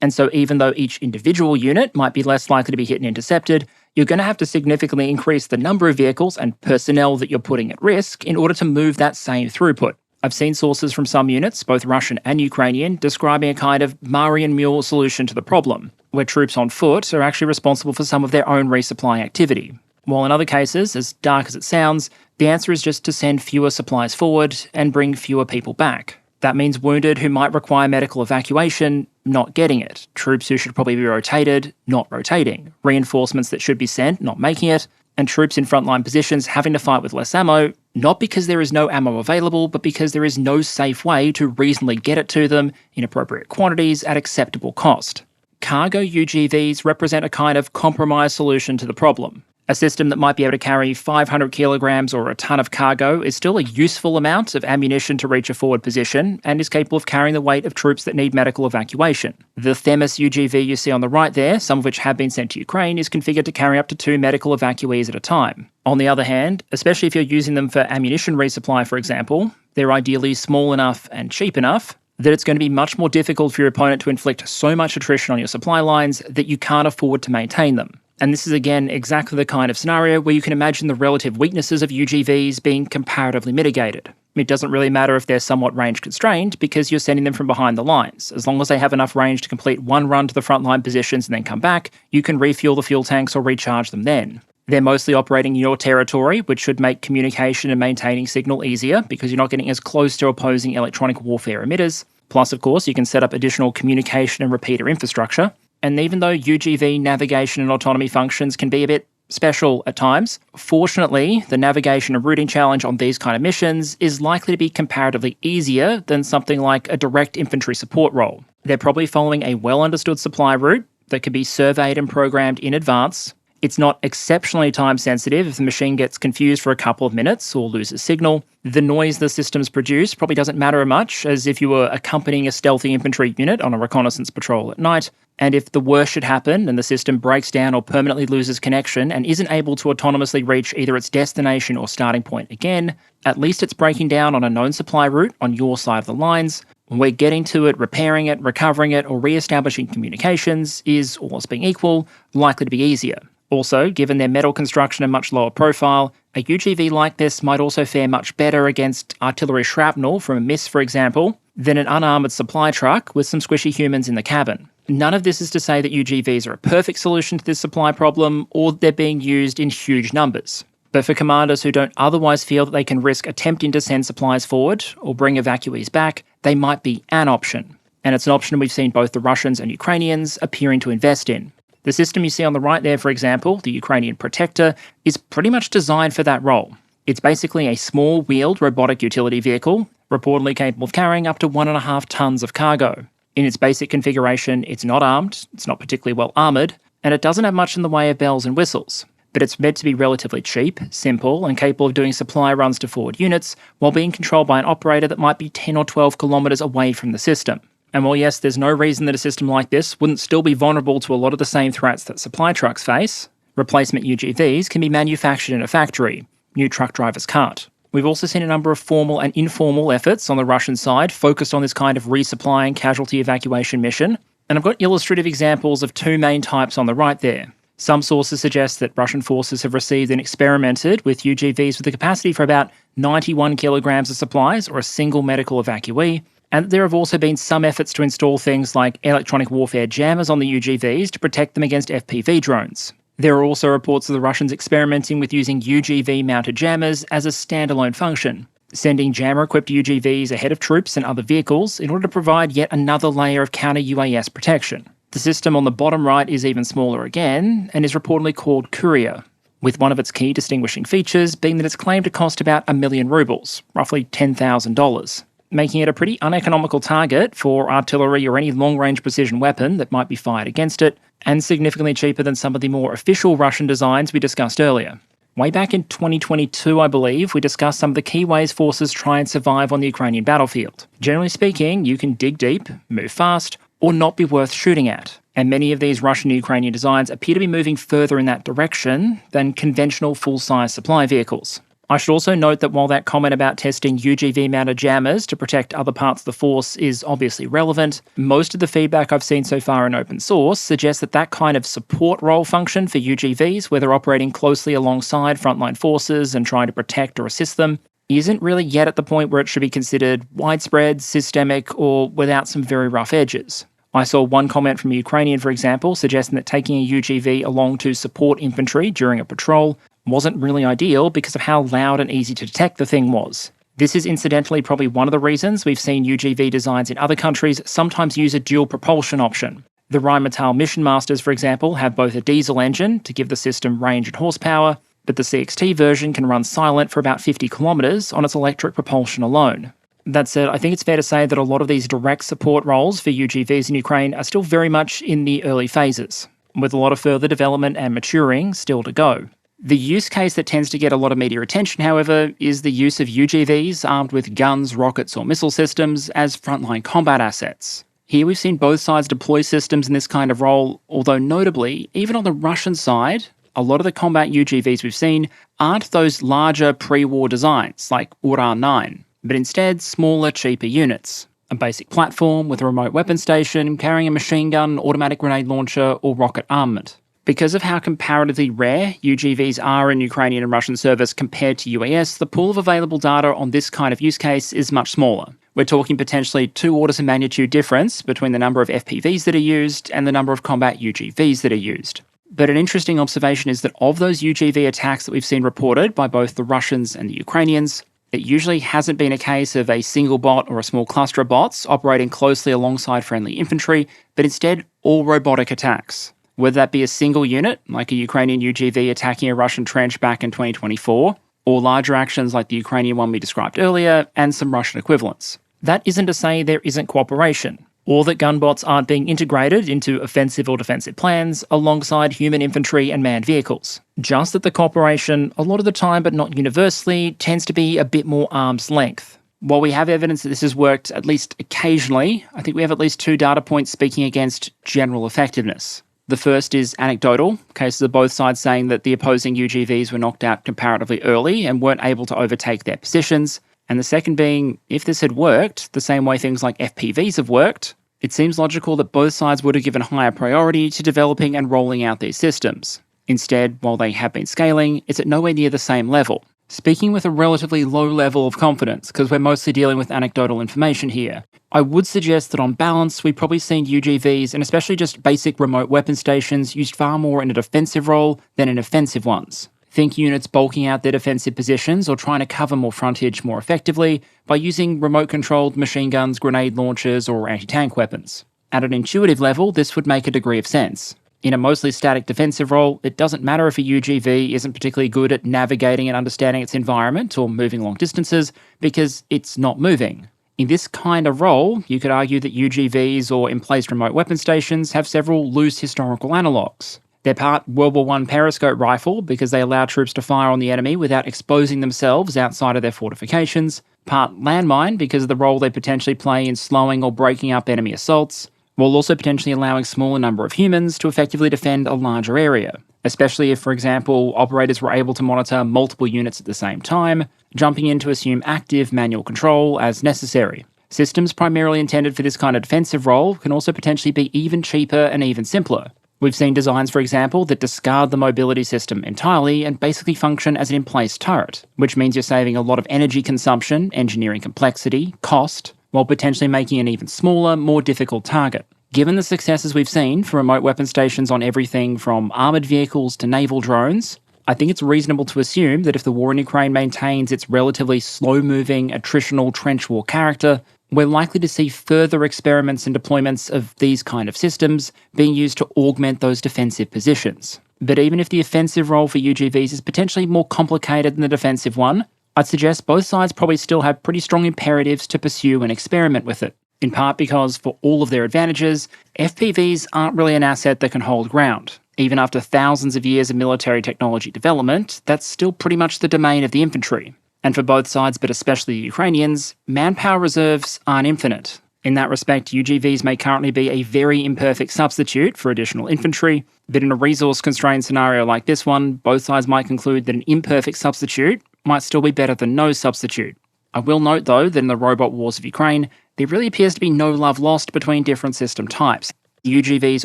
And so even though each individual unit might be less likely to be hit and intercepted, you're going to have to significantly increase the number of vehicles and personnel that you're putting at risk in order to move that same throughput. I've seen sources from some units, both Russian and Ukrainian, describing a kind of Marian mule solution to the problem, where troops on foot are actually responsible for some of their own resupply activity. While in other cases, as dark as it sounds, the answer is just to send fewer supplies forward and bring fewer people back. That means wounded who might require medical evacuation not getting it, troops who should probably be rotated not rotating, reinforcements that should be sent not making it, and troops in frontline positions having to fight with less ammo, not because there is no ammo available, but because there is no safe way to reasonably get it to them in appropriate quantities at acceptable cost. Cargo UGVs represent a kind of compromise solution to the problem. A system that might be able to carry 500 kilograms or a ton of cargo is still a useful amount of ammunition to reach a forward position and is capable of carrying the weight of troops that need medical evacuation. The Themis UGV you see on the right there, some of which have been sent to Ukraine, is configured to carry up to 2 medical evacuees at a time. On the other hand, especially if you're using them for ammunition resupply, for example, they're ideally small enough and cheap enough that it's going to be much more difficult for your opponent to inflict so much attrition on your supply lines that you can't afford to maintain them. And this is again exactly the kind of scenario where you can imagine the relative weaknesses of UGVs being comparatively mitigated. It doesn't really matter if they're somewhat range constrained because you're sending them from behind the lines. As long as they have enough range to complete one run to the frontline positions and then come back, you can refuel the fuel tanks or recharge them then. They're mostly operating in your territory, which should make communication and maintaining signal easier because you're not getting as close to opposing electronic warfare emitters. Plus, of course, you can set up additional communication and repeater infrastructure. And even though UGV navigation and autonomy functions can be a bit special at times, fortunately, the navigation and routing challenge on these kind of missions is likely to be comparatively easier than something like a direct infantry support role. They're probably following a well-understood supply route that can be surveyed and programmed in advance. It's not exceptionally time-sensitive if the machine gets confused for a couple of minutes or loses signal. The noise the systems produce probably doesn't matter much as if you were accompanying a stealthy infantry unit on a reconnaissance patrol at night. And if the worst should happen and the system breaks down or permanently loses connection and isn't able to autonomously reach either its destination or starting point again, at least it's breaking down on a known supply route on your side of the lines. Where getting to it, repairing it, recovering it, or re-establishing communications is, all else being equal, likely to be easier. Also, given their metal construction and much lower profile, a UGV like this might also fare much better against artillery shrapnel from a miss, for example, than an unarmoured supply truck with some squishy humans in the cabin. None of this is to say that UGVs are a perfect solution to this supply problem or they're being used in huge numbers. But for commanders who don't otherwise feel that they can risk attempting to send supplies forward or bring evacuees back, they might be an option. And it's an option we've seen both the Russians and Ukrainians appearing to invest in. The system you see on the right there, for example, the Ukrainian Protector, is pretty much designed for that role. It's basically a small wheeled robotic utility vehicle, reportedly capable of carrying up to 1.5 tons of cargo. In its basic configuration, it's not armed, it's not particularly well armoured, and it doesn't have much in the way of bells and whistles. But it's meant to be relatively cheap, simple, and capable of doing supply runs to forward units while being controlled by an operator that might be 10 or 12 kilometres away from the system. And while yes, there's no reason that a system like this wouldn't still be vulnerable to a lot of the same threats that supply trucks face, replacement UGVs can be manufactured in a factory. New truck drivers can't. We've also seen a number of formal and informal efforts on the Russian side focused on this kind of resupply and casualty evacuation mission, and I've got illustrative examples of 2 main types on the right there. Some sources suggest that Russian forces have received and experimented with UGVs with the capacity for about 91 kilograms of supplies or a single medical evacuee, and there have also been some efforts to install things like electronic warfare jammers on the UGVs to protect them against FPV drones. There are also reports of the Russians experimenting with using UGV-mounted jammers as a standalone function, sending jammer-equipped UGVs ahead of troops and other vehicles in order to provide yet another layer of counter-UAS protection. The system on the bottom right is even smaller again, and is reportedly called Courier, with one of its key distinguishing features being that it's claimed to cost about 1 million rubles, roughly $10,000. making it a pretty uneconomical target for artillery or any long-range precision weapon that might be fired against it, and significantly cheaper than some of the more official Russian designs we discussed earlier. Way back in 2022, I believe, we discussed some of the key ways forces try and survive on the Ukrainian battlefield. Generally speaking, you can dig deep, move fast, or not be worth shooting at. And many of these Russian-Ukrainian designs appear to be moving further in that direction than conventional full-size supply vehicles. I should also note that while that comment about testing UGV-mounted jammers to protect other parts of the force is obviously relevant, most of the feedback I've seen so far in open source suggests that that kind of support role function for UGVs, where they're operating closely alongside frontline forces and trying to protect or assist them, isn't really yet at the point where it should be considered widespread, systemic, or without some very rough edges. I saw one comment from a Ukrainian, for example, suggesting that taking a UGV along to support infantry during a patrol wasn't really ideal because of how loud and easy to detect the thing was. This is incidentally probably one of the reasons we've seen UGV designs in other countries sometimes use a dual propulsion option. The Rheinmetall Mission Masters, for example, have both a diesel engine to give the system range and horsepower, but the CXT version can run silent for about 50 kilometres on its electric propulsion alone. That said, I think it's fair to say that a lot of these direct support roles for UGVs in Ukraine are still very much in the early phases, with a lot of further development and maturing still to go. The use case that tends to get a lot of media attention, however, is the use of UGVs armed with guns, rockets, or missile systems as frontline combat assets. Here we've seen both sides deploy systems in this kind of role, although notably, even on the Russian side, a lot of the combat UGVs we've seen aren't those larger pre-war designs like Uran-9, but instead smaller, cheaper units. A basic platform with a remote weapon station carrying a machine gun, automatic grenade launcher, or rocket armament. Because of how comparatively rare UGVs are in Ukrainian and Russian service compared to UAS, the pool of available data on this kind of use case is much smaller. We're talking potentially 2 orders of magnitude difference between the number of FPVs that are used and the number of combat UGVs that are used. But an interesting observation is that of those UGV attacks that we've seen reported by both the Russians and the Ukrainians, it usually hasn't been a case of a single bot or a small cluster of bots operating closely alongside friendly infantry, but instead all robotic attacks. Whether that be a single unit, like a Ukrainian UGV attacking a Russian trench back in 2024, or larger actions like the Ukrainian one we described earlier, and some Russian equivalents. That isn't to say there isn't cooperation, or that gunbots aren't being integrated into offensive or defensive plans alongside human infantry and manned vehicles. Just that the cooperation, a lot of the time but not universally, tends to be a bit more arm's length. While we have evidence that this has worked at least occasionally, I think we have at least 2 data points speaking against general effectiveness. The first is anecdotal, cases of both sides saying that the opposing UGVs were knocked out comparatively early and weren't able to overtake their positions. And the second being, if this had worked the same way things like FPVs have worked, it seems logical that both sides would have given higher priority to developing and rolling out these systems. Instead, while they have been scaling, it's at nowhere near the same level. Speaking with a relatively low level of confidence, because we're mostly dealing with anecdotal information here, I would suggest that on balance, we've probably seen UGVs, and especially just basic remote weapon stations, used far more in a defensive role than in offensive ones. Think units bulking out their defensive positions or trying to cover more frontage more effectively by using remote-controlled machine guns, grenade launchers, or anti-tank weapons. At an intuitive level, this would make a degree of sense. In a mostly static defensive role, it doesn't matter if a UGV isn't particularly good at navigating and understanding its environment or moving long distances, because it's not moving. In this kind of role, you could argue that UGVs or emplaced remote weapon stations have several loose historical analogues. They're part World War I periscope rifle because they allow troops to fire on the enemy without exposing themselves outside of their fortifications, part landmine because of the role they potentially play in slowing or breaking up enemy assaults, while also potentially allowing a smaller number of humans to effectively defend a larger area, especially if, for example, operators were able to monitor multiple units at the same time, jumping in to assume active manual control as necessary. Systems primarily intended for this kind of defensive role can also potentially be even cheaper and even simpler. We've seen designs, for example, that discard the mobility system entirely and basically function as an in-place turret, which means you're saving a lot of energy consumption, engineering complexity, cost, while potentially making an even smaller, more difficult target. Given the successes we've seen for remote weapon stations on everything from armoured vehicles to naval drones, I think it's reasonable to assume that if the war in Ukraine maintains its relatively slow-moving, attritional trench war character, we're likely to see further experiments and deployments of these kind of systems being used to augment those defensive positions. But even if the offensive role for UGVs is potentially more complicated than the defensive one, I'd suggest both sides probably still have pretty strong imperatives to pursue and experiment with it, in part because for all of their advantages, FPVs aren't really an asset that can hold ground. Even after thousands of years of military technology development, that's still pretty much the domain of the infantry. And for both sides, but especially the Ukrainians, manpower reserves aren't infinite. In that respect, UGVs may currently be a very imperfect substitute for additional infantry, but in a resource-constrained scenario like this one, both sides might conclude that an imperfect substitute might still be better than no substitute. I will note, though, that in the robot wars of Ukraine, there really appears to be no love lost between different system types. UGVs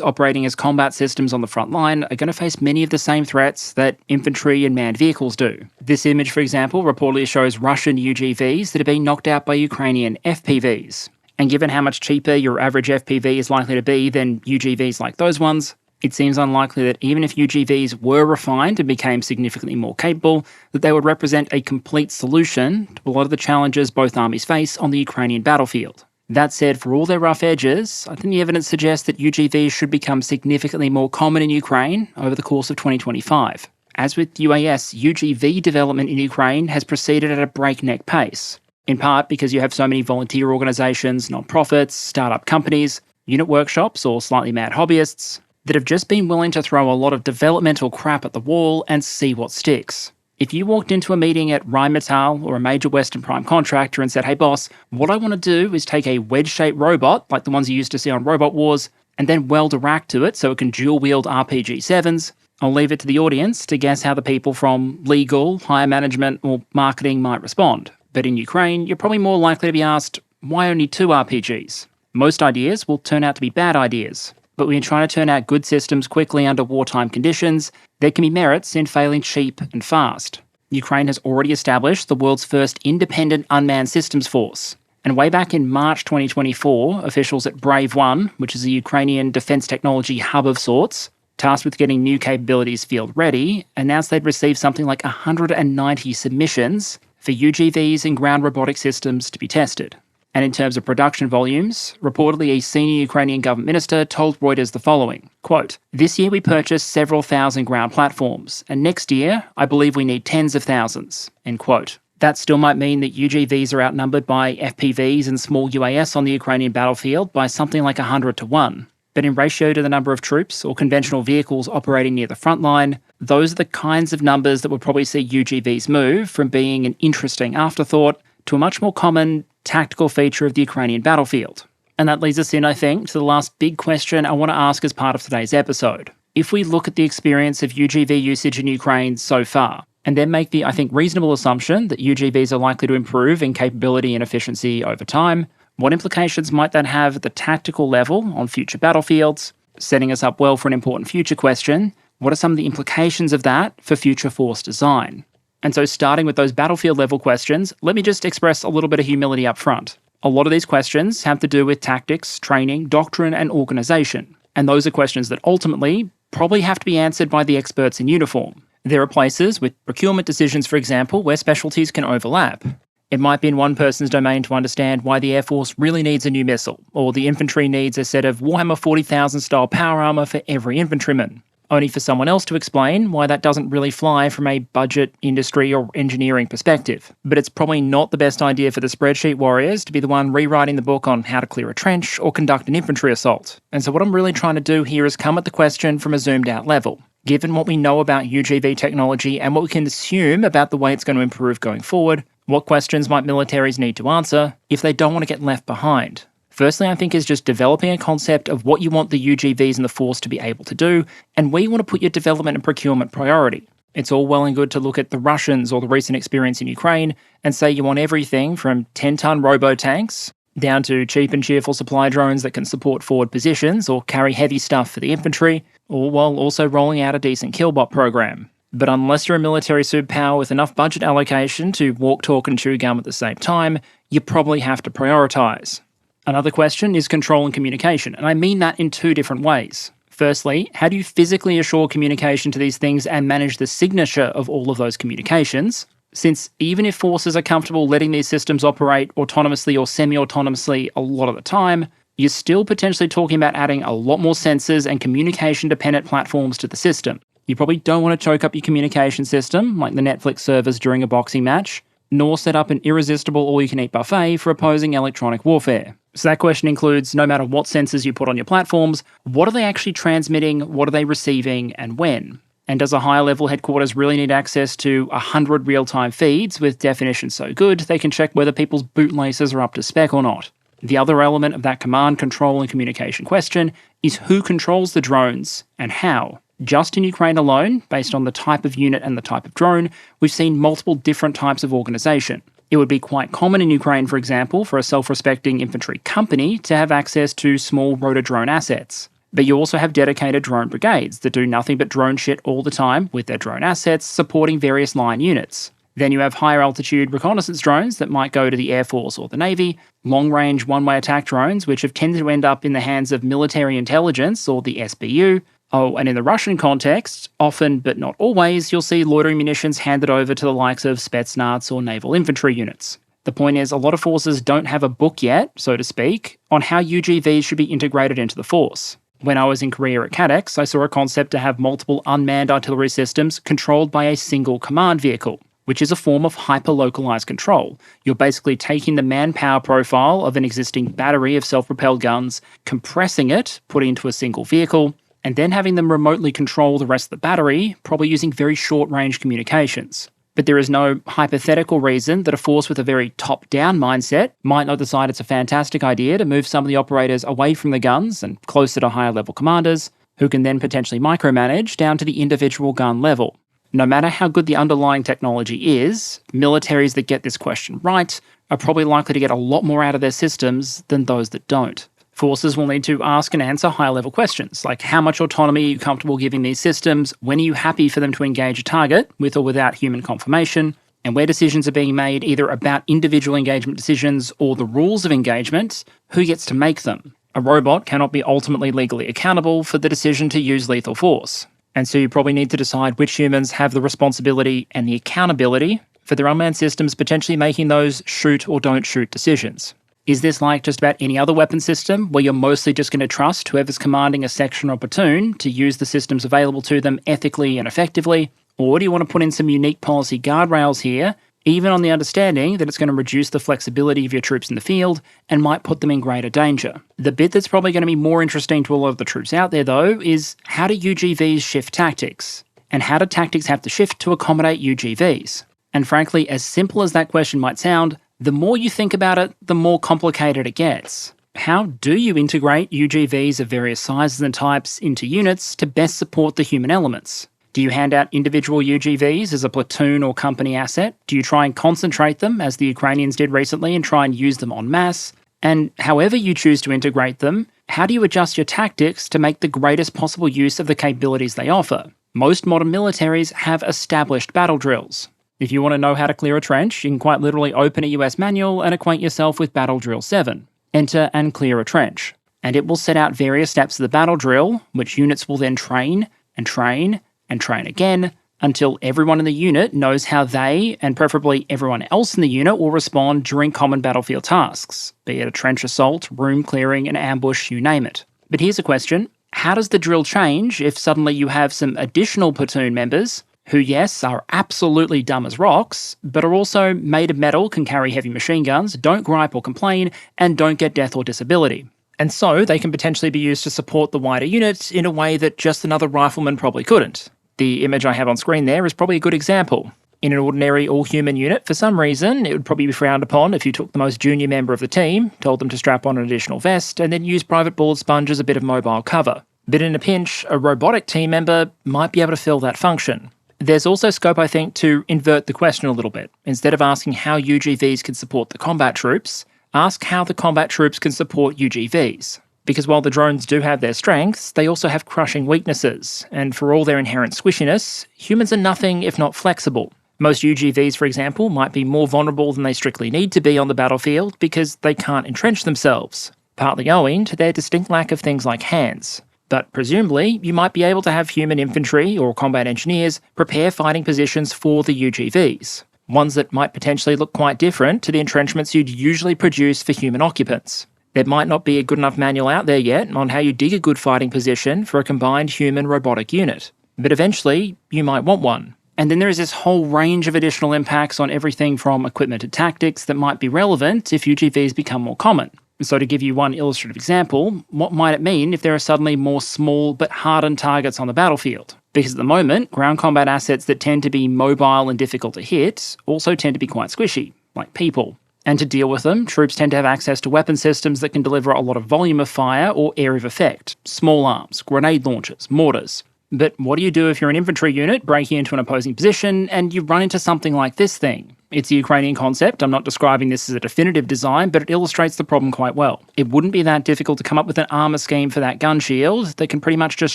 operating as combat systems on the front line are going to face many of the same threats that infantry and manned vehicles do. This image, for example, reportedly shows Russian UGVs that are being knocked out by Ukrainian FPVs. And given how much cheaper your average FPV is likely to be than UGVs like those ones, it seems unlikely that even if UGVs were refined and became significantly more capable, that they would represent a complete solution to a lot of the challenges both armies face on the Ukrainian battlefield. That said, for all their rough edges, I think the evidence suggests that UGVs should become significantly more common in Ukraine over the course of 2025. As with UAS, UGV development in Ukraine has proceeded at a breakneck pace, in part because you have so many volunteer organisations, non-profits, startup companies, unit workshops or slightly mad hobbyists that have just been willing to throw a lot of developmental crap at the wall and see what sticks. If you walked into a meeting at Rheinmetall or a major Western prime contractor and said, "Hey boss, what I want to do is take a wedge-shaped robot, like the ones you used to see on Robot Wars, and then weld a rack to it so it can dual-wield RPG-7s," I'll leave it to the audience to guess how the people from legal, higher management, or marketing might respond. But in Ukraine, you're probably more likely to be asked, why only 2 RPGs? Most ideas will turn out to be bad ideas. But when you're trying to turn out good systems quickly under wartime conditions, there can be merits in failing cheap and fast. Ukraine has already established the world's first independent unmanned systems force. And way back in March 2024, officials at Brave One, which is a Ukrainian defence technology hub of sorts, tasked with getting new capabilities field ready, announced they'd received something like 190 submissions for UGVs and ground robotic systems to be tested. And in terms of production volumes, reportedly a senior Ukrainian government minister told Reuters the following, quote, "This year we purchased several thousand ground platforms, and next year I believe we need tens of thousands," end quote. That still might mean that UGVs are outnumbered by FPVs and small UAS on the Ukrainian battlefield by something like 100 to 1. But in ratio to the number of troops or conventional vehicles operating near the front line, those are the kinds of numbers that would probably see UGVs move from being an interesting afterthought to a much more common tactical feature of the Ukrainian battlefield. And that leads us in, I think, to the last big question I want to ask as part of today's episode. If we look at the experience of UGV usage in Ukraine so far, and then make the, I think, reasonable assumption that UGVs are likely to improve in capability and efficiency over time, what implications might that have at the tactical level on future battlefields? Setting us up well for an important future question, what are some of the implications of that for future force design? And so starting with those battlefield level questions, let me just express a little bit of humility up front. A lot of these questions have to do with tactics, training, doctrine, and organisation. And those are questions that ultimately probably have to be answered by the experts in uniform. There are places with procurement decisions, for example, where specialties can overlap. It might be in one person's domain to understand why the Air Force really needs a new missile, or the infantry needs a set of Warhammer 40,000 style power armour for every infantryman, only for someone else to explain why that doesn't really fly from a budget, industry, or engineering perspective. But it's probably not the best idea for the spreadsheet warriors to be the one rewriting the book on how to clear a trench or conduct an infantry assault. And so what I'm really trying to do here is come at the question from a zoomed out level. Given what we know about UGV technology and what we can assume about the way it's going to improve going forward, what questions might militaries need to answer if they don't want to get left behind? Firstly, I think is just developing a concept of what you want the UGVs and the Force to be able to do, and where you want to put your development and procurement priority. It's all well and good to look at the Russians or the recent experience in Ukraine and say you want everything from 10-ton robo-tanks down to cheap and cheerful supply drones that can support forward positions or carry heavy stuff for the infantry, all while also rolling out a decent killbot program. But unless you're a military superpower with enough budget allocation to walk, talk and chew gum at the same time, you probably have to prioritise. Another question is control and communication, and I mean that in 2 different ways. Firstly, how do you physically assure communication to these things and manage the signature of all of those communications? Since even if forces are comfortable letting these systems operate autonomously or semi-autonomously a lot of the time, you're still potentially talking about adding a lot more sensors and communication-dependent platforms to the system. You probably don't want to choke up your communication system, like the Netflix servers during a boxing match, nor set up an irresistible all-you-can-eat buffet for opposing electronic warfare. So that question includes, no matter what sensors you put on your platforms, what are they actually transmitting, what are they receiving, and when? And does a higher-level headquarters really need access to 100 real-time feeds with definition so good they can check whether people's bootlaces are up to spec or not? The other element of that command, control, and communication question is who controls the drones and how. Just in Ukraine alone, based on the type of unit and the type of drone, we've seen multiple different types of organisation. It would be quite common in Ukraine, for example, for a self-respecting infantry company to have access to small rotor drone assets. But you also have dedicated drone brigades that do nothing but drone shit all the time with their drone assets supporting various line units. Then you have higher altitude reconnaissance drones that might go to the Air Force or the Navy, long-range one-way attack drones which have tended to end up in the hands of military intelligence or the SBU. Oh, and in the Russian context, often but not always, you'll see loitering munitions handed over to the likes of Spetsnaz or naval infantry units. The point is, a lot of forces don't have a book yet, so to speak, on how UGVs should be integrated into the force. When I was in Korea at CADEX, I saw a concept to have multiple unmanned artillery systems controlled by a single command vehicle, which is a form of hyper-localized control. You're basically taking the manpower profile of an existing battery of self-propelled guns, compressing it, putting it into a single vehicle, and then having them remotely control the rest of the battery, probably using very short-range communications. But there is no hypothetical reason that a force with a very top-down mindset might not decide it's a fantastic idea to move some of the operators away from the guns and closer to higher-level commanders, who can then potentially micromanage down to the individual gun level. No matter how good the underlying technology is, militaries that get this question right are probably likely to get a lot more out of their systems than those that don't. Forces will need to ask and answer high-level questions, like how much autonomy are you comfortable giving these systems, when are you happy for them to engage a target, with or without human confirmation, and where decisions are being made either about individual engagement decisions or the rules of engagement, who gets to make them. A robot cannot be ultimately legally accountable for the decision to use lethal force. And so you probably need to decide which humans have the responsibility and the accountability for their unmanned systems potentially making those shoot or don't shoot decisions. Is this like just about any other weapon system, where you're mostly just going to trust whoever's commanding a section or platoon to use the systems available to them ethically and effectively? Or do you want to put in some unique policy guardrails here, even on the understanding that it's going to reduce the flexibility of your troops in the field and might put them in greater danger? The bit that's probably going to be more interesting to a lot of the troops out there, though, is how do UGVs shift tactics? And how do tactics have to shift to accommodate UGVs? And frankly, as simple as that question might sound, the more you think about it, the more complicated it gets. How do you integrate UGVs of various sizes and types into units to best support the human elements? Do you hand out individual UGVs as a platoon or company asset? Do you try and concentrate them, as the Ukrainians did recently, and try and use them en masse? And however you choose to integrate them, how do you adjust your tactics to make the greatest possible use of the capabilities they offer? Most modern militaries have established battle drills. If you want to know how to clear a trench, you can quite literally open a US manual and acquaint yourself with Battle Drill 7. Enter and clear a trench. And it will set out various steps of the battle drill, which units will then train and train and train again, until everyone in the unit knows how they, and preferably everyone else in the unit, will respond during common battlefield tasks, be it a trench assault, room clearing, an ambush, you name it. But here's a question. How does the drill change if suddenly you have some additional platoon members who, yes, are absolutely dumb as rocks, but are also made of metal, can carry heavy machine guns, don't gripe or complain, and don't get death or disability? And so they can potentially be used to support the wider unit in a way that just another rifleman probably couldn't. The image I have on screen there is probably a good example. In an ordinary all-human unit, for some reason, it would probably be frowned upon if you took the most junior member of the team, told them to strap on an additional vest, and then use private bullet sponge as a bit of mobile cover. But in a pinch, a robotic team member might be able to fill that function. There's also scope, I think, to invert the question a little bit. Instead of asking how UGVs can support the combat troops, ask how the combat troops can support UGVs. Because while the drones do have their strengths, they also have crushing weaknesses, and for all their inherent squishiness, humans are nothing if not flexible. Most UGVs, for example, might be more vulnerable than they strictly need to be on the battlefield because they can't entrench themselves, partly owing to their distinct lack of things like hands. But presumably, you might be able to have human infantry or combat engineers prepare fighting positions for the UGVs, ones that might potentially look quite different to the entrenchments you'd usually produce for human occupants. There might not be a good enough manual out there yet on how you dig a good fighting position for a combined human-robotic unit, but eventually you might want one. And then there is this whole range of additional impacts on everything from equipment to tactics that might be relevant if UGVs become more common. So to give you one illustrative example, what might it mean if there are suddenly more small but hardened targets on the battlefield? Because at the moment, ground combat assets that tend to be mobile and difficult to hit also tend to be quite squishy, like people. And to deal with them, troops tend to have access to weapon systems that can deliver a lot of volume of fire or area of effect, small arms, grenade launchers, mortars. But what do you do if you're an infantry unit breaking into an opposing position and you run into something like this thing? It's a Ukrainian concept. I'm not describing this as a definitive design, but it illustrates the problem quite well. It wouldn't be that difficult to come up with an armour scheme for that gun shield that can pretty much just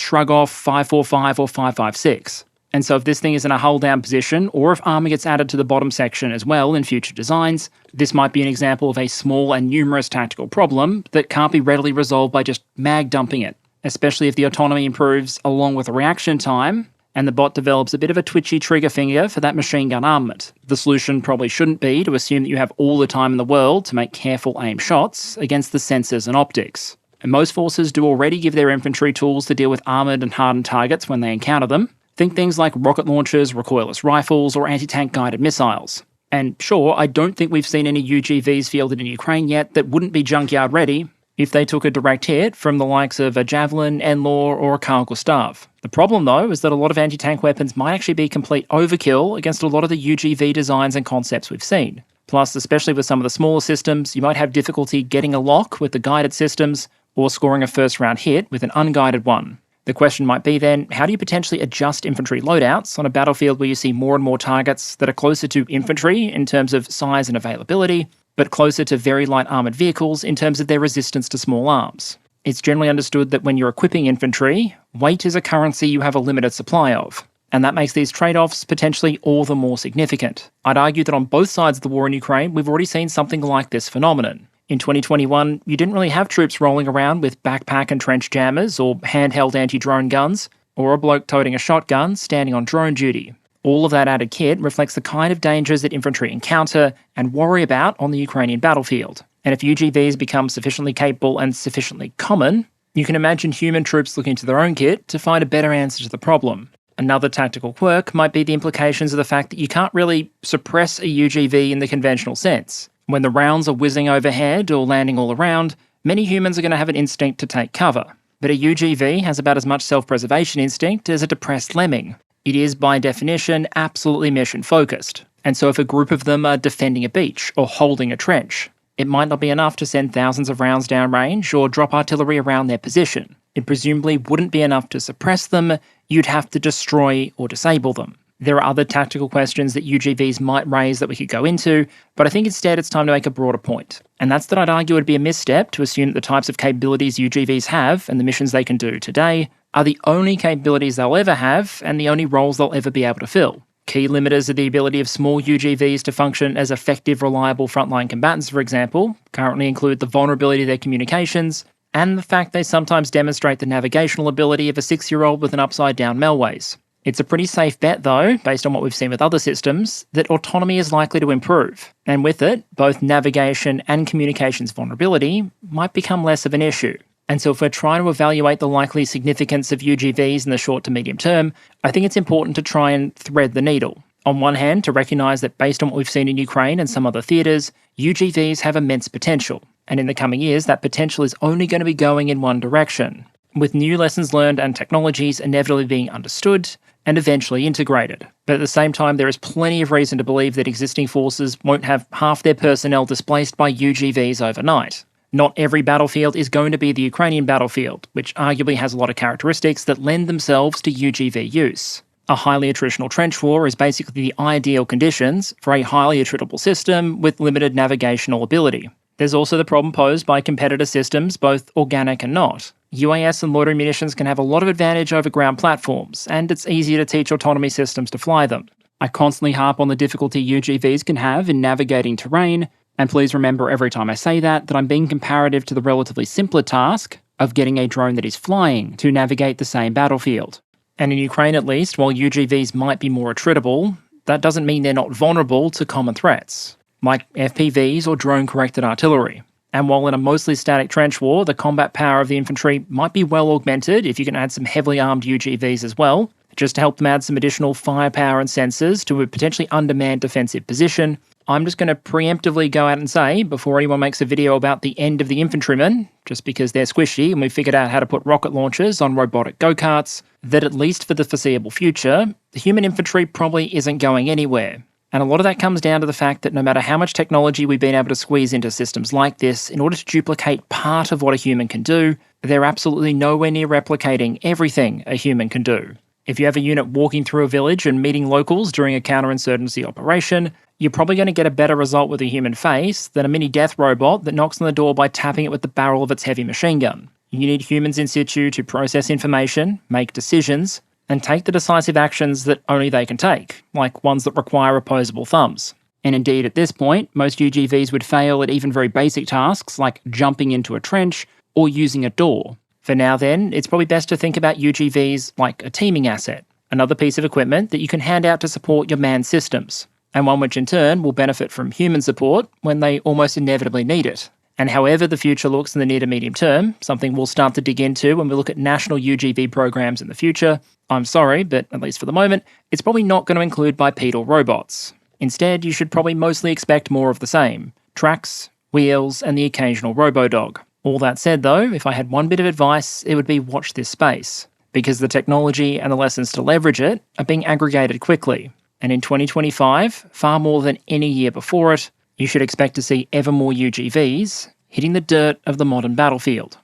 shrug off 545 or 556. And so if this thing is in a hull-down position, or if armour gets added to the bottom section as well in future designs, this might be an example of a small and numerous tactical problem that can't be readily resolved by just mag dumping it, especially if the autonomy improves along with the reaction time, and the bot develops a bit of a twitchy trigger finger for that machine gun armament. The solution probably shouldn't be to assume that you have all the time in the world to make careful aim shots against the sensors and optics. And most forces do already give their infantry tools to deal with armoured and hardened targets when they encounter them. Think things like rocket launchers, recoilless rifles, or anti-tank guided missiles. And sure, I don't think we've seen any UGVs fielded in Ukraine yet that wouldn't be junkyard ready if they took a direct hit from the likes of a Javelin, NLAW, or a Carl Gustav. The problem, though, is that a lot of anti-tank weapons might actually be complete overkill against a lot of the UGV designs and concepts we've seen. Plus, especially with some of the smaller systems, you might have difficulty getting a lock with the guided systems or scoring a first-round hit with an unguided one. The question might be then, how do you potentially adjust infantry loadouts on a battlefield where you see more and more targets that are closer to infantry in terms of size and availability, but closer to very light armoured vehicles in terms of their resistance to small arms? It's generally understood that when you're equipping infantry, weight is a currency you have a limited supply of, and that makes these trade-offs potentially all the more significant. I'd argue that on both sides of the war in Ukraine, we've already seen something like this phenomenon. In 2021, you didn't really have troops rolling around with backpack and trench jammers or handheld anti-drone guns, or a bloke toting a shotgun standing on drone duty. All of that added kit reflects the kind of dangers that infantry encounter and worry about on the Ukrainian battlefield. And if UGVs become sufficiently capable and sufficiently common, you can imagine human troops looking to their own kit to find a better answer to the problem. Another tactical quirk might be the implications of the fact that you can't really suppress a UGV in the conventional sense. When the rounds are whizzing overhead or landing all around, many humans are going to have an instinct to take cover. But a UGV has about as much self-preservation instinct as a depressed lemming. It is, by definition, absolutely mission-focused. And so if a group of them are defending a beach or holding a trench, it might not be enough to send thousands of rounds downrange or drop artillery around their position. It presumably wouldn't be enough to suppress them, you'd have to destroy or disable them. There are other tactical questions that UGVs might raise that we could go into, but I think instead it's time to make a broader point. And that's that I'd argue it would be a misstep to assume that the types of capabilities UGVs have and the missions they can do today are the only capabilities they'll ever have and the only roles they'll ever be able to fill. Key limiters are the ability of small UGVs to function as effective, reliable frontline combatants, for example, currently include the vulnerability of their communications, and the fact they sometimes demonstrate the navigational ability of a 6-year-old with an upside-down Melways. It's a pretty safe bet, though, based on what we've seen with other systems, that autonomy is likely to improve. And with it, both navigation and communications vulnerability might become less of an issue. And so if we're trying to evaluate the likely significance of UGVs in the short to medium term, I think it's important to try and thread the needle. On one hand, to recognise that based on what we've seen in Ukraine and some other theatres, UGVs have immense potential. And in the coming years, that potential is only going to be going in one direction, with new lessons learned and technologies inevitably being understood and eventually integrated. But at the same time, there is plenty of reason to believe that existing forces won't have half their personnel displaced by UGVs overnight. Not every battlefield is going to be the Ukrainian battlefield, which arguably has a lot of characteristics that lend themselves to UGV use. A highly attritional trench war is basically the ideal conditions for a highly attritable system with limited navigational ability. There's also the problem posed by competitor systems, both organic and not. UAS and loitering munitions can have a lot of advantage over ground platforms, and it's easier to teach autonomy systems to fly them. I constantly harp on the difficulty UGVs can have in navigating terrain, and please remember every time I say that I'm being comparative to the relatively simpler task of getting a drone that is flying to navigate the same battlefield. And in Ukraine at least, while UGVs might be more attritable, that doesn't mean they're not vulnerable to common threats, like FPVs or drone-corrected artillery. And while in a mostly static trench war, the combat power of the infantry might be well augmented if you can add some heavily armed UGVs as well, just to help them add some additional firepower and sensors to a potentially undermanned defensive position. I'm just going to preemptively go out and say, before anyone makes a video about the end of the infantrymen, just because they're squishy and we figured out how to put rocket launchers on robotic go-karts, that at least for the foreseeable future, the human infantry probably isn't going anywhere. And a lot of that comes down to the fact that no matter how much technology we've been able to squeeze into systems like this, in order to duplicate part of what a human can do, they're absolutely nowhere near replicating everything a human can do. If you have a unit walking through a village and meeting locals during a counterinsurgency operation, you're probably going to get a better result with a human face than a mini death robot that knocks on the door by tapping it with the barrel of its heavy machine gun. You need humans in situ to process information, make decisions, and take the decisive actions that only they can take, like ones that require opposable thumbs. And indeed, at this point, most UGVs would fail at even very basic tasks like jumping into a trench or using a door. For now then, it's probably best to think about UGVs like a teaming asset, another piece of equipment that you can hand out to support your manned systems, and one which in turn will benefit from human support when they almost inevitably need it. And however the future looks in the near to medium term, something we'll start to dig into when we look at national UGV programs in the future, I'm sorry, but at least for the moment, it's probably not going to include bipedal robots. Instead, you should probably mostly expect more of the same: tracks, wheels, and the occasional robo-dog. All that said though, if I had one bit of advice, it would be watch this space, because the technology and the lessons to leverage it are being aggregated quickly. And in 2025, far more than any year before it, you should expect to see ever more UGVs hitting the dirt of the modern battlefield.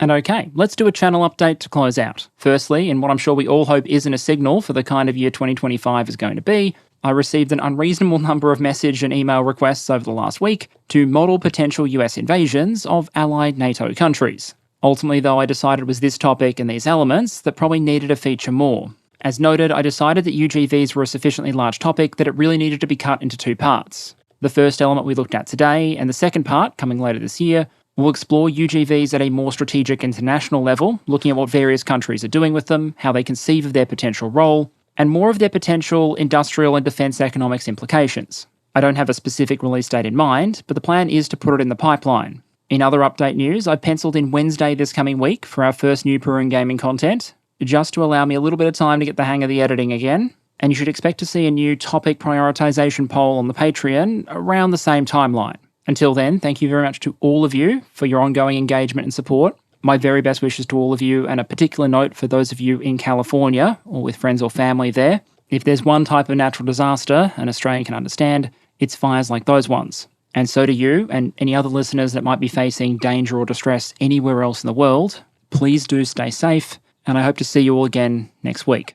And okay, let's do a channel update to close out. Firstly, in what I'm sure we all hope isn't a signal for the kind of year 2025 is going to be, I received an unreasonable number of message and email requests over the last week to model potential US invasions of allied NATO countries. Ultimately though, I decided it was this topic and these elements that probably needed to feature more. As noted, I decided that UGVs were a sufficiently large topic that it really needed to be cut into two parts. The first element we looked at today, and the second part, coming later this year, will explore UGVs at a more strategic international level, looking at what various countries are doing with them, how they conceive of their potential role, and more of their potential industrial and defence economics implications. I don't have a specific release date in mind, but the plan is to put it in the pipeline. In other update news, I've penciled in Wednesday this coming week for our first new Purun Gaming content, just to allow me a little bit of time to get the hang of the editing again, and you should expect to see a new topic prioritisation poll on the Patreon around the same timeline. Until then, thank you very much to all of you for your ongoing engagement and support. My very best wishes to all of you, and a particular note for those of you in California or with friends or family there. If there's one type of natural disaster an Australian can understand, it's fires like those ones. And so do you and any other listeners that might be facing danger or distress anywhere else in the world. Please do stay safe, and I hope to see you all again next week.